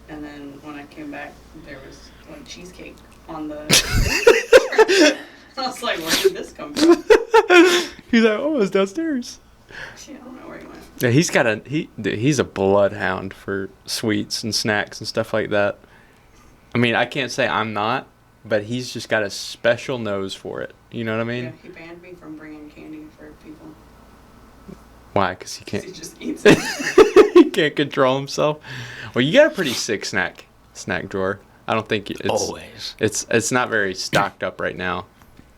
and then when I came back, there was like cheesecake on the. I was like, where did this come from? He's like, oh, it's downstairs. Shit, I don't know where he went. Yeah, he's a bloodhound for sweets and snacks and stuff like that. I mean, I can't say I'm not, but he's just got a special nose for it. You know what I Yeah, mean? he banned me from bringing candy for people. Why? Because he 'Cause can't. he just eats it. He can't control himself. Well, you got a pretty sick snack drawer. I don't think it's Always. it's not very stocked up right now.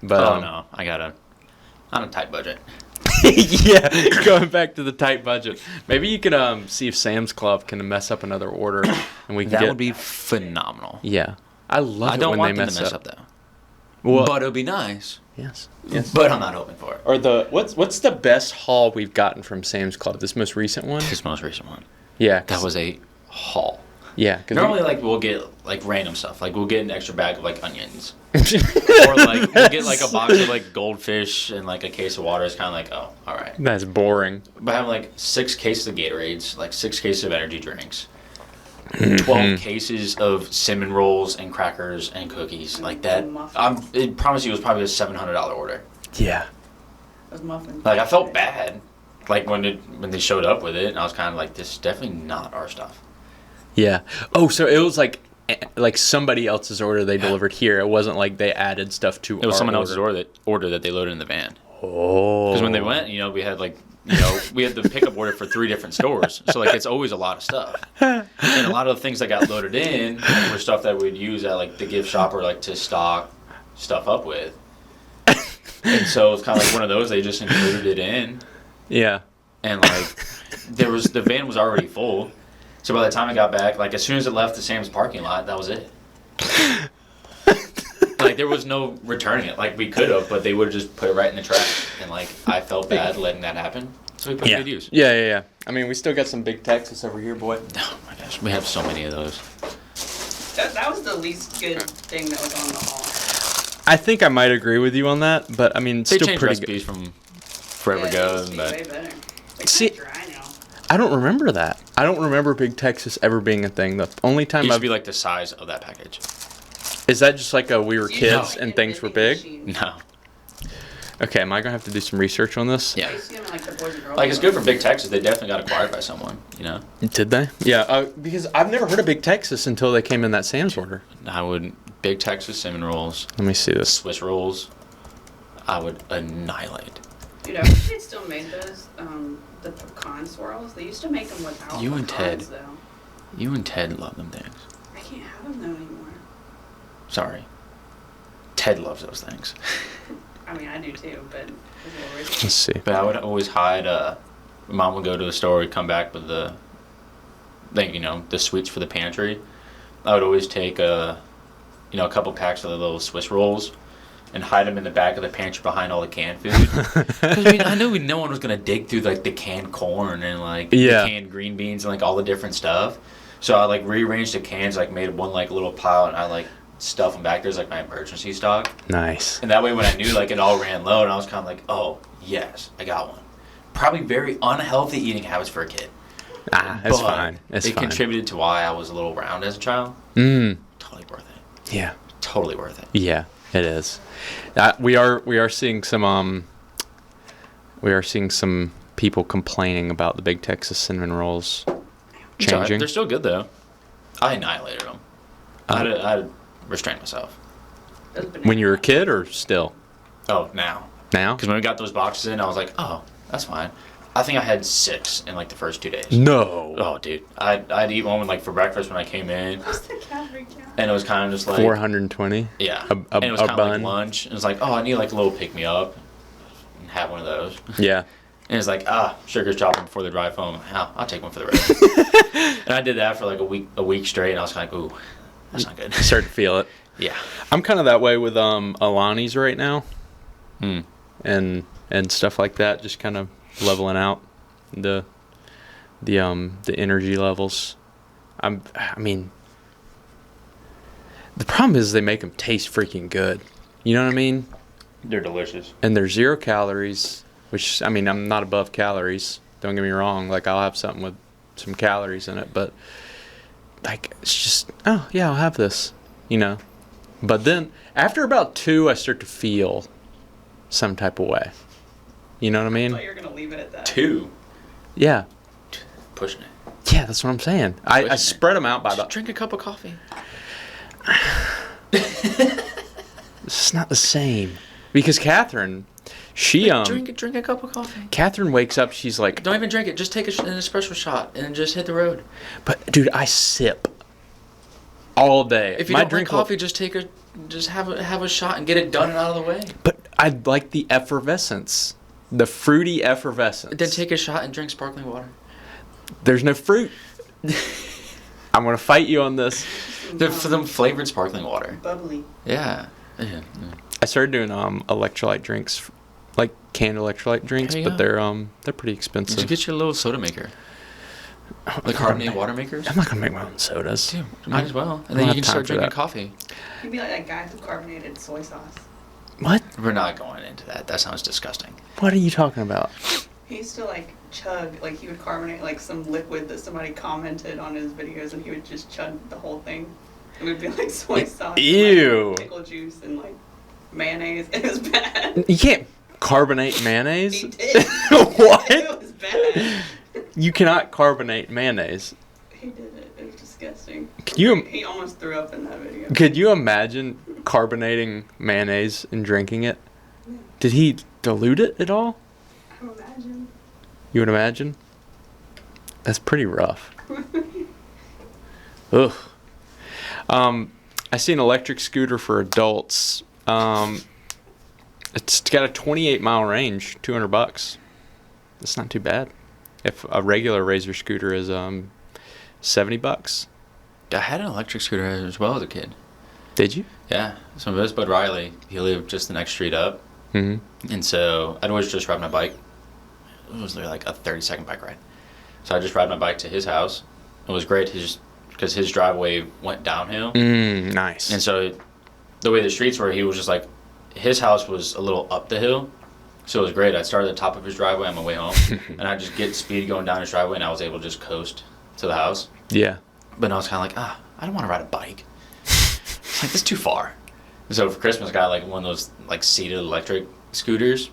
But Oh no, I'm on a tight budget. yeah, going back to the tight budget. Maybe you could see if Sam's Club can mess up another order and we can That get. would be phenomenal. Yeah, I love I it don't when want they them to mess up though. Well, But it'll be nice. yes. But I'm not hoping for it. Or what's the best haul we've gotten from Sam's Club? This most recent one. This most recent one. Yeah, That was a haul. yeah. 'Cause Normally, like we'll get like random stuff. Like we'll get an extra bag of like onions, or like we'll get like a box of like goldfish and like a case of water. It's kind of like, oh, all right. that's boring. But having like 6 cases of Gatorades, like 6 cases of energy drinks, Mm-hmm. 12 cases of cinnamon rolls and crackers and cookies, like that. I promise you, it was probably a $700 order. Yeah. Those muffins. Like I felt bad, like when they showed up with it, and I was kind of like, this is definitely not our stuff. Yeah. Oh, so it was like somebody else's order they delivered here. It wasn't like they added stuff to. It was our someone else's order that they loaded in the van. Oh. Because when they went, we had like, we had the pickup order for 3 different stores. So like it's always a lot of stuff. And a lot of the things that got loaded in were stuff that we'd use at like the gift shop or like to stock stuff up with. And so it's kind of like one of those, they just included it in. Yeah. And like the van was already full. So by the time I got back, like as soon as it left the Sam's parking lot, that was it. Like there was no returning it. Like we could have, but they would have just put it right in the trash. And like I felt bad letting that happen. So we put it to good use. Yeah. I mean, we still got some big Texas over here, boy. Oh my gosh, we have so many of those. That was the least good thing that was on the haul. I think I might agree with you on that, but I mean, They still changed pretty recipes good. from forever Yeah, ago, it used to be but way better. It's See- kinda dry now. I don't remember that. I don't remember Big Texas ever being a thing. The only it time used I've to be like the size of that package. is that just like we were It's kids usually and in things were vending big. machines. No. Okay, am I gonna have to do some research on this? Yeah. I used to see them in, like the Boys and Girls Like it's good for Club. Big Texas. They definitely got acquired by someone. You know. Did they? Yeah, because I've never heard of Big Texas until they came in that Sam's order. I would Big Texas cinnamon rolls, Let me see this. Swiss rolls. I would annihilate. Dude, I wish they'd still made those, the pecan swirls. They used to make them without You and pecans, Ted. though. You and Ted love them things. I can't have them though anymore. Sorry. Ted loves those things. I mean, I do too, but it's a little Let's risky. see. But I would always hide. Mom would go to the store, would come back with the sweets for the pantry. I would always take a couple packs of the little Swiss rolls and hide them in the back of the pantry behind all the canned food. 'Cause, I knew no one was gonna dig through like the canned corn and like Yeah. the canned green beans and like all the different stuff. So I like rearranged the cans, like made one like little pile, and I like stuff them back there as like my emergency stock. Nice. And that way, when I knew like it all ran low, and I was kind of like, oh yes, I got one. Probably very unhealthy eating habits for a kid. It's But fine. It's it fine. contributed to why I was a little round as a child. Mm. Totally worth it. Yeah. Totally worth it. Yeah, it is. We are seeing some people complaining about the Big Texas cinnamon rolls It's all right. changing. They're still good though. I annihilated them. I had to restrain myself. Those When you were a banana- kid or still? Oh, now. Now? Because when we got those boxes in, I was like, oh, that's fine. I think I had 6 in like the first 2 days. No. Oh, dude. I'd eat one like for breakfast when I came in, What's the calorie count? and it was kind of just like 420. yeah. A And it was kind of like bun. lunch. And it was like, oh, I need like a little pick me up, and have one of those. Yeah. And it's like, sugar's dropping before the drive home. I'll take one for the road. And I did that for like a week straight, and I was kind of like, ooh, that's not good. Start to feel it. Yeah. I'm kind of that way with Alani's right now, Mm. and stuff like that. Just kind of leveling out the energy levels. I mean, the problem is they make them taste freaking good. You know what I mean? They're delicious. And they're 0 calories, which, I mean, I'm not above calories. Don't get me wrong. Like, I'll have something with some calories in it, but like, it's just, oh yeah, I'll have this, you know. But then after about 2, I start to feel some type of way. You know what I I mean? thought you were gonna leave it at that. 2. Yeah. Pushing it. Yeah, that's what I'm saying. I Pushing it. spread them out by Just about. drink a cup of coffee. It's not the same because Catherine, she Drink a cup of coffee. Catherine wakes up. She's like, Don't even drink it. Just take an espresso shot and just hit the road. but dude, I sip all day. If you My don't drink will- coffee, just have a shot and get it done and out of the way. But I like the effervescence, the fruity effervescence. Then take a shot and drink sparkling water. There's no fruit. I'm gonna fight you on this. For them flavored sparkling water. Bubbly. Yeah. I started doing electrolyte drinks, like canned electrolyte drinks, There you but go. they're pretty Did expensive. you get your little soda maker? I'm The not carbonated gonna water makers? I'm not gonna make my own sodas. Dude, might as well. I And then don't you can have start time for drinking that. coffee. You'd be like that guy who carbonated soy sauce. What? We're not going into that. That sounds disgusting. What are you talking about? He used to like chug, like he would carbonate like some liquid that somebody commented on his videos, and he would just chug the whole thing. It would be like soy sauce, Ew. and, like, pickle juice, and like mayonnaise. It was bad. You can't carbonate mayonnaise. He did. What? It was bad. You cannot carbonate mayonnaise. He did it. It was disgusting. He almost threw up in that video. Could you imagine carbonating mayonnaise and drinking it? Did he dilute it at all? I would imagine. You would imagine? That's pretty rough. Ugh. I see an electric scooter for adults. It's got a 28-mile range, $200. That's not too bad. If a regular Razor scooter is $70. I had an electric scooter as well as a kid. Did you? Yeah. So this Bud Riley, he lived just the next street up. Mm-hmm. And so I'd always just ride my bike. It was literally like a 30-second bike ride. So I just ride my bike to his house. It was great because his driveway went downhill. Nice. And so the way the streets were, he was just like, his house was a little up the hill. So it was great. I'd start at the top of his driveway on my way home. And I'd just get speed going down his driveway, and I was able to just coast to the house. Yeah. But I was kind of like, I don't want to ride a bike. It's like, that's too far. And so for Christmas, I got like one of those like seated electric scooters.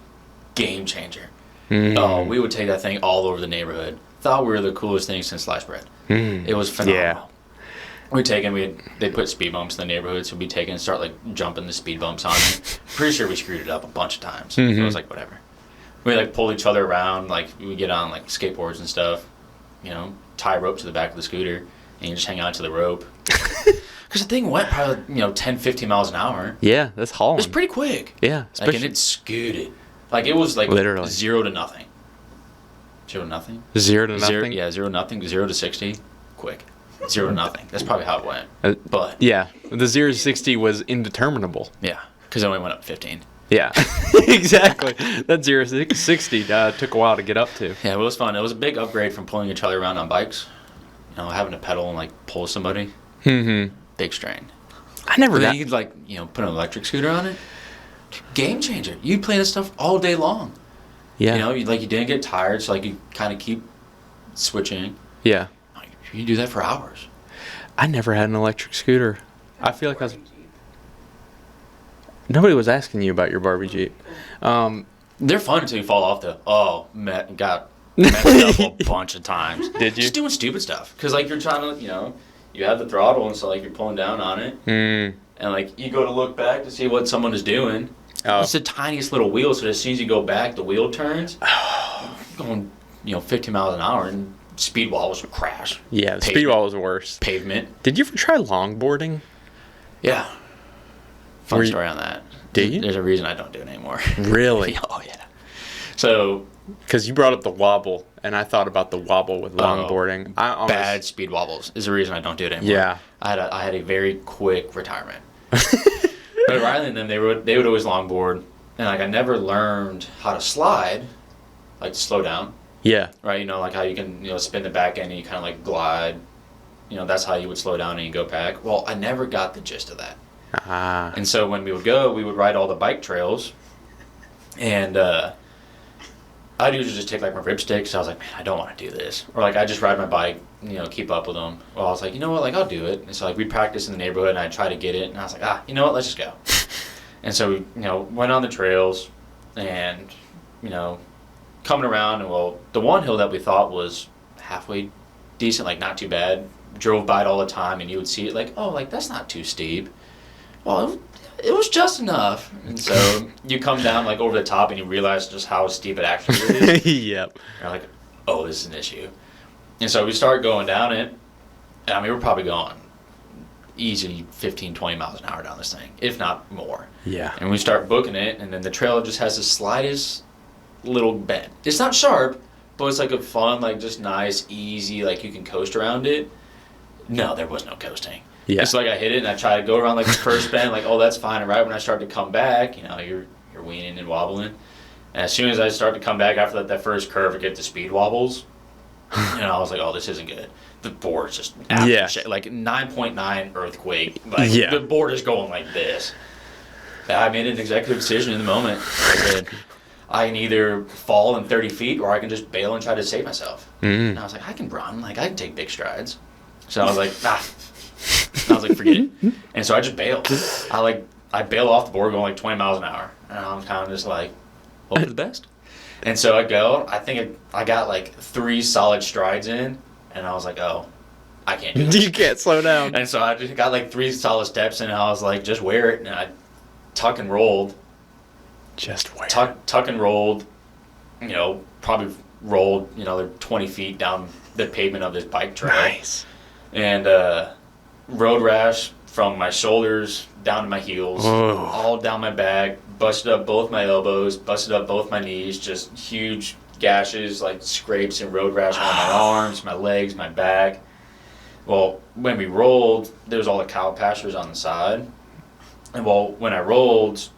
Game changer. Oh, we would take that thing all over the neighborhood. Thought we were the coolest thing since sliced bread. It was phenomenal. Yeah. We'd take it, they put speed bumps in the neighborhood, so we'd take it and start like jumping the speed bumps on it. Pretty sure we screwed it up a bunch of times. So it was like, whatever. We like pulled each other around, like we get on like skateboards and stuff, tie a rope to the back of the scooter, and you just hang on to the rope. Because the thing went probably, 10, 15 miles an hour. Yeah, that's hauling. It was pretty quick. Yeah. Like, and it scooted. Like, it was like literally 0 to nothing. 0 to nothing? 0 to nothing? 0 to nothing. 0 to 60. Quick. 0 to nothing. That's probably how it went. But. Yeah. The 0 to 60 was indeterminable. Yeah. Because it only went up 15. Yeah. Exactly. That 0 to 60 took a while to get up to. Yeah, it was fun. It was a big upgrade from pulling each other around on bikes. Having to pedal and, like, pull somebody. Mm-hmm. Big strain. I never But then got... you'd, like, put an electric scooter on it. Game changer. You'd play this stuff all day long. Yeah. You didn't get tired, so, like, you kind of keep switching. Yeah. You do that for hours. I never had an electric scooter. I feel like I was... Nobody was asking you about your Barbie Jeep. They're fun until you fall off got messed up a bunch of times. Did you? Just doing stupid stuff. Because, like, you're trying to, you have the throttle, and so, like, you're pulling down on it. And, like, you go to look back to see what someone is doing. Oh. It's the tiniest little wheel, so as soon as you go back, the wheel turns. Going, 15 miles an hour, and speed walls crash. Yeah, the speed wall was worse. Pavement. Did you ever try longboarding? Yeah. Fun story on that. Do you? There's a reason I don't do it anymore. Really? Oh, yeah. So... Because you brought up the wobble, and I thought about the wobble with longboarding. Bad speed wobbles is the reason I don't do it anymore. Yeah. I had a very quick retirement. But Riley and them, they would always longboard, and like I never learned how to slide, like to slow down. Yeah. Right. Like how you can spin the back end and you kind of like glide. That's how you would slow down and you go back. Well, I never got the gist of that. Ah. And so when we would go, we would ride all the bike trails, and I'd usually just take like my ripstick. So I was like, man, I don't want to do this. Or like I just ride my bike, keep up with them. Well, I was like, you know what, like I'll do it. And so like we practiced in the neighborhood, and I'd try to get it, and I was like, you know what, let's just go. And so we, went on the trails, and coming around, and well, the one hill that we thought was halfway decent, like not too bad, drove by it all the time, and you would see it like, oh, like that's not too steep. Well, it was just enough. And so you come down like over the top, and you realize just how steep it actually is. Yep. You're like, oh, this is an issue. And so we start going down it, and I mean, we're probably going easily 15, 20 miles an hour down this thing, if not more. Yeah. And we start booking it, and then the trail just has the slightest little bend. It's not sharp, but it's like a fun, like just nice, easy, like you can coast around it. No, there was no coasting. Yeah. It's like I hit it, and I try to go around like the first bend, like, oh, that's fine. And right when I start to come back, you're weaning and wobbling. And as soon as I start to come back after that first curve, I get the speed wobbles. And I was like, oh, this isn't good. The board's just like 9.9 earthquake. Like the board is going like this. And I made an executive decision in the moment. I said, I can either fall in 30 feet or I can just bail and try to save myself. And I was like, I can run. Like, I can take big strides. So I was like, And I was like, forget it. And so I just bailed. I bailed off the board going like 20 miles an hour. And I was kind of just like, hope for the best. And so I go, I think I got like 3 solid strides in, and I was like, oh, I can't do this. You can't slow down. And so I just got like 3 solid steps in, and I was like, just wear it. And I tuck and rolled. Just wear it. Tuck and rolled, probably rolled, 20 feet down the pavement of this bike trail. Nice. And road rash from my shoulders down to my heels, all down my back, busted up both my elbows, busted up both my knees, just huge gashes, like scrapes and road rash on my arms, my legs, my back. Well, when we rolled, there was all the cow pastures on the side. And well, when I rolled,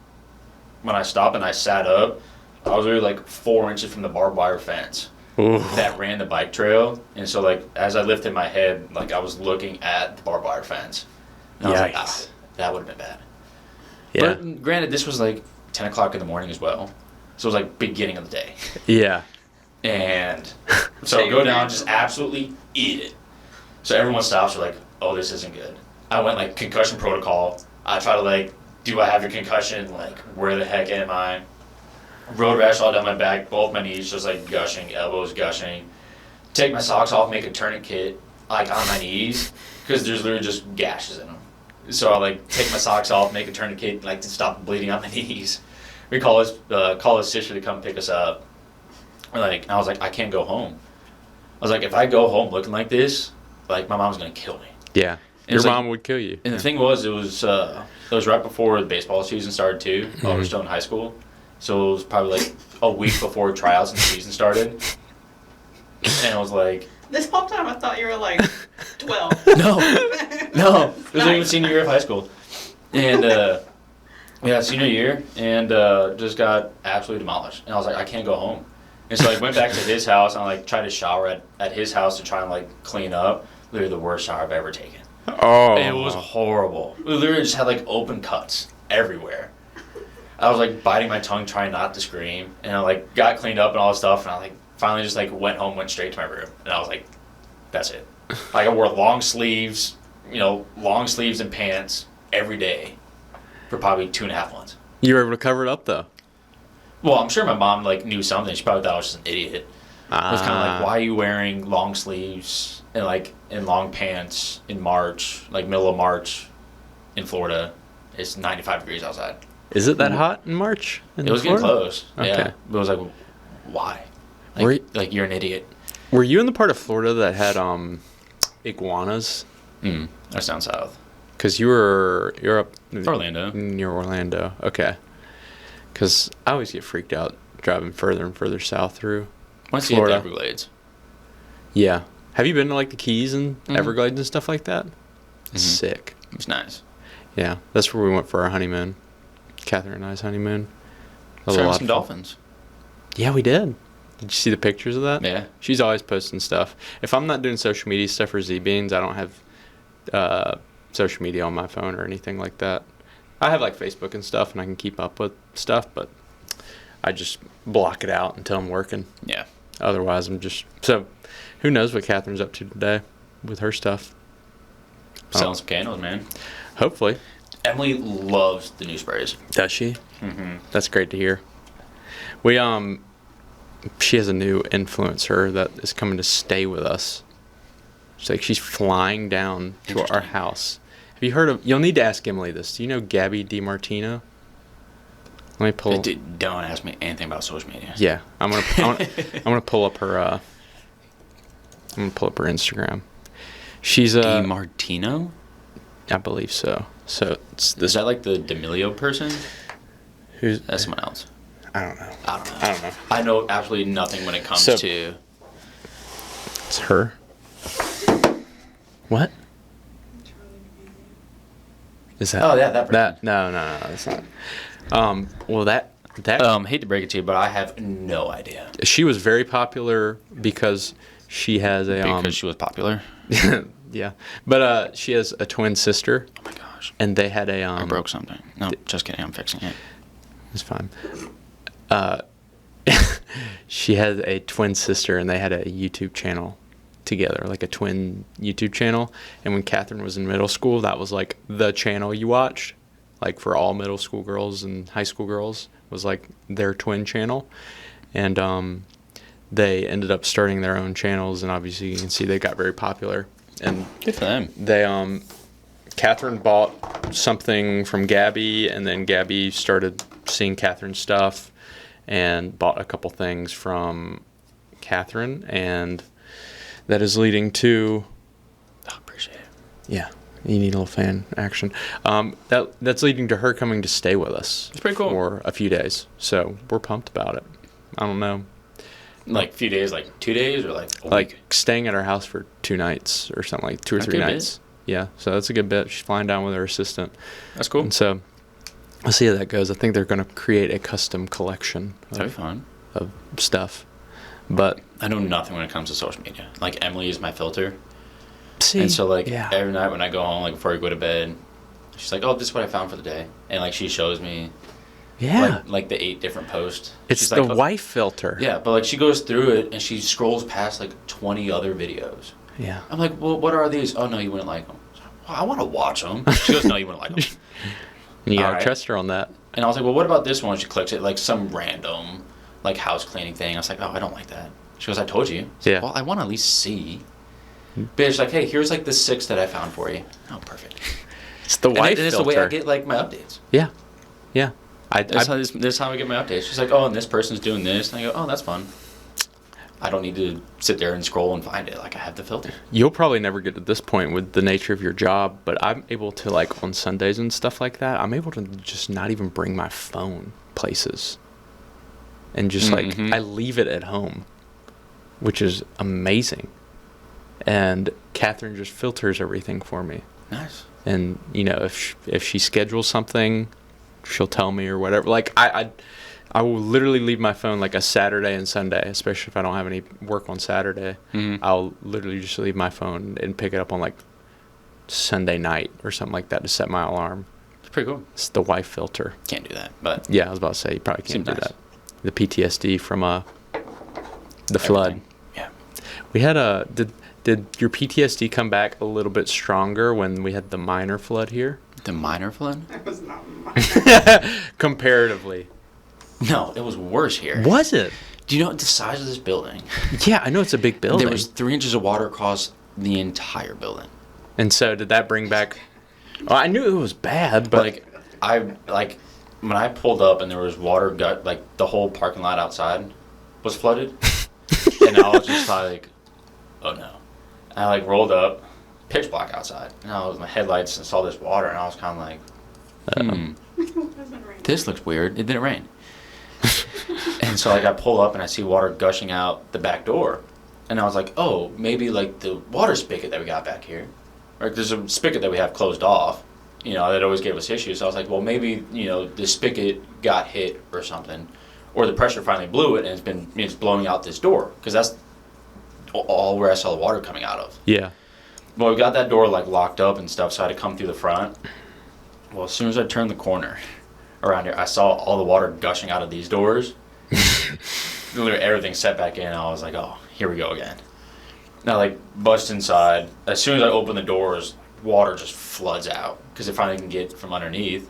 when I stopped and I sat up, I was really like 4 inches from the barbed wire fence Ooh. that ran the bike trail. And so like as I lifted my head, like I was looking at the barbed wire fence. And I was like, Yikes. that would have been bad. Yeah. But granted, this was like 10 o'clock in the morning as well. So it was like beginning of the day. Yeah. And so I go down, just absolutely eat it. So everyone stops, they're like, oh, this isn't good. I went like concussion protocol. I try to like, do I have your concussion? Like, where the heck am I? Road rash all down my back, both my knees just like gushing, elbows gushing. Take my socks off, make a tourniquet like on my knees because there's literally just gashes in them. So I like take my socks off, make a tourniquet like to stop the bleeding on my knees. We call his sister to come pick us up. Like, I was like, I can't go home. I was like, if I go home looking like this, like my mom's gonna kill me. Yeah. It Your was like- mom would kill you. And the thing was, it was right before the baseball season started too. While we were still in high school, so it was probably like a week before tryouts and the season started. And I was like, This whole time I thought you were like 12. no, it was even senior year of high school, and yeah, senior year, and just got absolutely demolished. And I was like, I can't go home. And so I went back to his house and I like tried to shower at his house to try and like clean up. Literally the worst shower I've ever taken. Oh. It was horrible. We literally just had like open cuts everywhere. I was like biting my tongue trying not to scream, and I like got cleaned up and all this stuff, and I like finally just like went home, went straight to my room, and I was like, that's it. Like I wore long sleeves and pants every day for probably 2.5 months. You were able to cover it up though. Well, I'm sure my mom like knew something. She probably thought I was just an idiot. It was kind of like, why are you wearing long sleeves and like in long pants in March, like middle of March in Florida? It's 95 degrees outside. Is it that hot in March? It was getting Florida? close. Okay. Yeah. But it was like, why? Like you're an idiot. Were you in the part of Florida that had iguanas? That's down south. Because you're up Orlando. near Orlando. Okay. Because I always get freaked out driving further and further south through Once you hit the Florida. Everglades. Yeah. Have you been to like the Keys and Everglades and stuff like that? It's sick. It's nice. Yeah. That's where we went for our honeymoon. Catherine and I's honeymoon. That was a Saw lot some of fun. dolphins. Yeah, we did. Did you see the pictures of that? Yeah. She's always posting stuff. If I'm not doing social media stuff for Z-Beans, I don't have social media on my phone or anything like that. I have like Facebook and stuff, and I can keep up with stuff, but I just block it out until I'm working. Yeah. Otherwise, I'm just... So, who knows what Catherine's up to today with her stuff. Selling some candles, man. Hopefully. Emily loves the new sprays. Does she? Mm-hmm. That's great to hear. We, she has a new influencer that is coming to stay with us. She's flying down to our house. Have you heard of... You'll need to ask Emily this. Do you know Gabby DiMartino? Let me pull... Dude, don't ask me anything about social media. Yeah. I'm gonna pull up her... I'm gonna pull up her Instagram. She's a... DiMartino? I believe so. So, it's Is this... that like the D'Amelio person? Who's... That's someone else. I don't know. I don't know. I don't know. I know absolutely nothing when it comes So- to... It's her. What? Is that... Oh, yeah, that person. That... No, that's not... Well, that... Hate to break it to you, but I have no idea. She was very popular because she has a... Because she was popular. yeah. But she has a twin sister, Oh my gosh. and they had a... I broke something. No, just kidding. I'm fixing it. It's fine. She had a twin sister, and they had a YouTube channel together, like a twin YouTube channel. And when Catherine was in middle school, that was like the channel you watched, like for all middle school girls and high school girls, was like their twin channel. And they ended up starting their own channels, and obviously you can see they got very popular. And Good for them. they Catherine bought something from Gabby, and then Gabby started seeing Catherine's stuff and bought a couple things from Catherine, and that is leading to... Oh, appreciate it. Yeah, you need a little fan action. That's leading to her coming to stay with us. It's pretty cool. For a few days, so we're pumped about it. I don't know Like a few days, like 2 days or like a Like week? staying at our house for 2 nights or something, like 2 or That's a 3 good bit. nights. Yeah, so that's a good bit. She's flying down with her assistant. That's cool. And so we'll see how that goes. I think they're going to create a custom collection That'd be fun. of stuff. But I know nothing when it comes to social media. Like Emily is my filter. see, And so like yeah. every night when I go home, like before I go to bed, she's like, "Oh, this is what I found for the day," and like she shows me Yeah. like the 8 different posts. It's She's the like, "Oh." wife filter. Yeah, but like she goes through it and she scrolls past like 20 other videos. Yeah. I'm like, "Well, what are these?" "Oh no, you wouldn't like them." Well, I want to watch them. She goes, "No, you wouldn't like them." And you got to Alright. trust her on that. And I was like, "Well, what about this one?" She clicks it, like some random like house cleaning thing. I was like, "Oh, I don't like that." She goes, "I told you." I was like, Yeah. "Well, I want to at least see." Bitch, like, "Hey, here's like the 6 that I found for you." Oh, perfect. It's the And wife this is filter. the way I get like my updates. Yeah. Yeah. This is how I get my updates. She's like, "Oh, and this person's doing this," and I go, "Oh, that's fun." I don't need to sit there and scroll and find it. Like I have the filter. You'll probably never get to this point with the nature of your job, but I'm able to, like, on Sundays and stuff like that, I'm able to just not even bring my phone places. And just, like, Mhm. I leave it at home, which is amazing. And Catherine just filters everything for me. Nice. And, you know, if she schedules something, she'll tell me or whatever. Like, I will literally leave my phone like a Saturday and Sunday, especially if I don't have any work on Saturday. Mhm. I'll literally just leave my phone and pick it up on like Sunday night or something like that to set my alarm. It's pretty cool. It's the wife filter. Can't do that, but Yeah, I was about to say you probably can't Seems do nice. that. The PTSD from the flood. everything. Yeah. We had a did your PTSD come back a little bit stronger when we had the minor flood here? The minor flood? That was not mine. Comparatively. No, it was worse here. Was it? Do you know the size of this building? Yeah, I know it's a big building. There was 3 inches of water across the entire building. And so did that bring back? Well, I knew it was bad, but Like when I pulled up and there was water like the whole parking lot outside was flooded, and I was just like, "Oh no!" And I like rolled up, pitch black outside, and I was my headlights and saw this water, and I was kind of like, It wasn't raining. "This looks weird." It didn't rain, and so like I pull up and I see water gushing out the back door, and I was like, "Oh, maybe like the water spigot that we got back here, like there's a spigot that we have closed off." You know, that always gave us issues. So I was like, well, maybe, you know, the spigot got hit or something. Or the pressure finally blew it and it's blowing out this door. Because that's all where I saw the water coming out of. yeah. Well, we got that door, like, locked up and stuff, so I had to come through the front. Well, as soon as I turned the corner around here, I saw all the water gushing out of these doors. Literally everything set back in. I was like, oh, here we go again. Now, like, bust inside. As soon as I open the doors, water just floods out because it finally can get from underneath.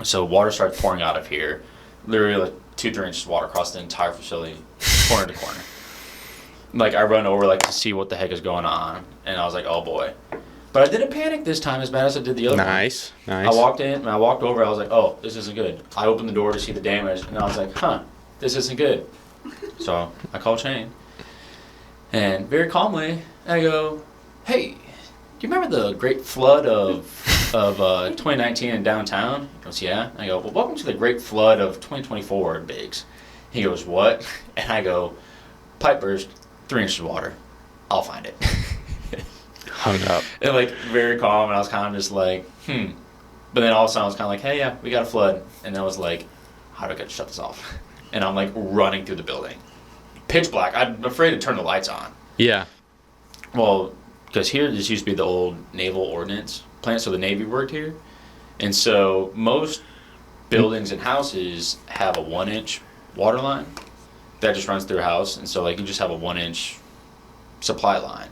So water starts pouring out of here. Literally like 2-3 inches of water across the entire facility, corner to corner. Like I run over like to see what the heck is going on, and I was like, oh boy. But I didn't panic this time as bad as I did the other one. Nice. I walked in and I walked over. I was like, oh, this isn't good. I opened the door to see the damage, and I was like, huh, this isn't good. So I called Shane, and very calmly I go, hey, do you remember the great flood of 2019 in downtown? He goes, yeah. I go, well, welcome to the great flood of 2024 in Biggs. He goes, what? And I go, pipe burst, 3 inches of water. I'll find it. Hung up. And like very calm, and I was kind of just like, But then all of a sudden I was kind of like, hey, yeah, we got a flood. And I was like, how do I get to shut this off? And I'm like running through the building. Pitch black. I'm afraid to turn the lights on. Yeah. Well, because here, this used to be the old naval ordnance plant, so the Navy worked here. And so most buildings and houses have a 1-inch water line that just runs through a house. And so, like, you just have a 1-inch supply line.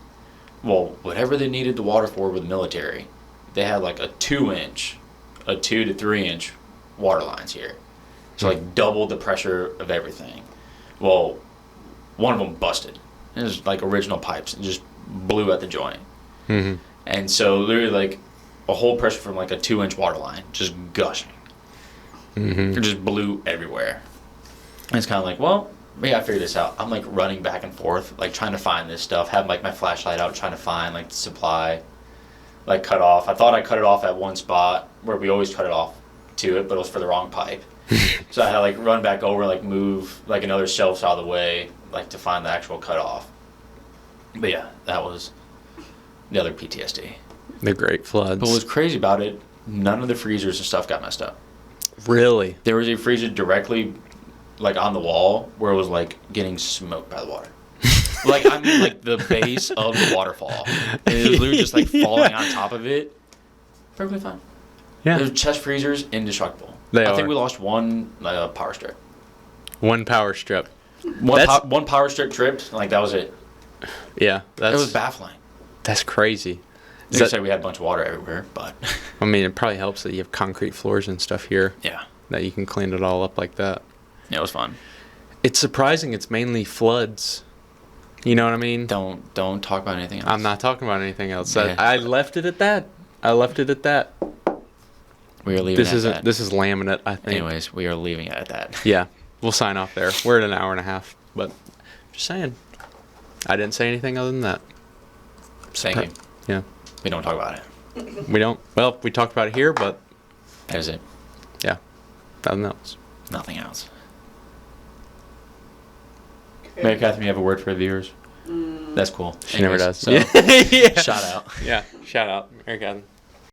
Well, whatever they needed the water for with the military, they had like a 2-inch, a 2 to 3-inch water lines here. So, like, doubled the pressure of everything. Well, one of them busted. It was like original pipes and just blew at the joint. Mm-hmm. And so literally like a whole pressure from like a 2-inch water line just gushing. Mm-hmm. It just blew everywhere. And it's kind of like, well, we gotta figure this out. I'm like running back and forth, like trying to find this stuff, have like my flashlight out, trying to find like the supply, like cut off. I thought I cut it off at one spot where we always cut it off to it, but it was for the wrong pipe. So I had to like run back over, like move like another shelf out of the way, like to find the actual cutoff. But yeah, that was the other PTSD. The Great Floods. But what was crazy about it, none of the freezers and stuff got messed up. Really? There was a freezer directly like on the wall where it was like getting smoked by the water. Like I mean like the base of the waterfall. And it was literally just like falling on top of it. Perfectly fine. Yeah. Those chest freezers indestructible. They I are. think we lost one power strip. One power strip. One power strip tripped, like that was it. Yeah. It was baffling. That's crazy. They said we had a bunch of water everywhere, but I mean, it probably helps that you have concrete floors and stuff here. yeah. That you can clean it all up like that. Yeah, it was fun. It's surprising it's mainly floods. You know what I mean? Don't talk about anything else. I'm not talking about anything else. Yeah. I left it at that. We are leaving This is laminate, I think. Anyways, we are leaving it at that. Yeah. We'll sign off there. We're at an hour and a half, but just saying. I didn't say anything other than that. Thank you. Yeah. We don't talk about it. We don't. Well, we talked about it here, but That was it. yeah. Nothing else. Nothing else. Mary Catherine, you have a word for the viewers? That's cool. She never does. So, Yeah. shout out. Yeah. Shout out. Mary Catherine.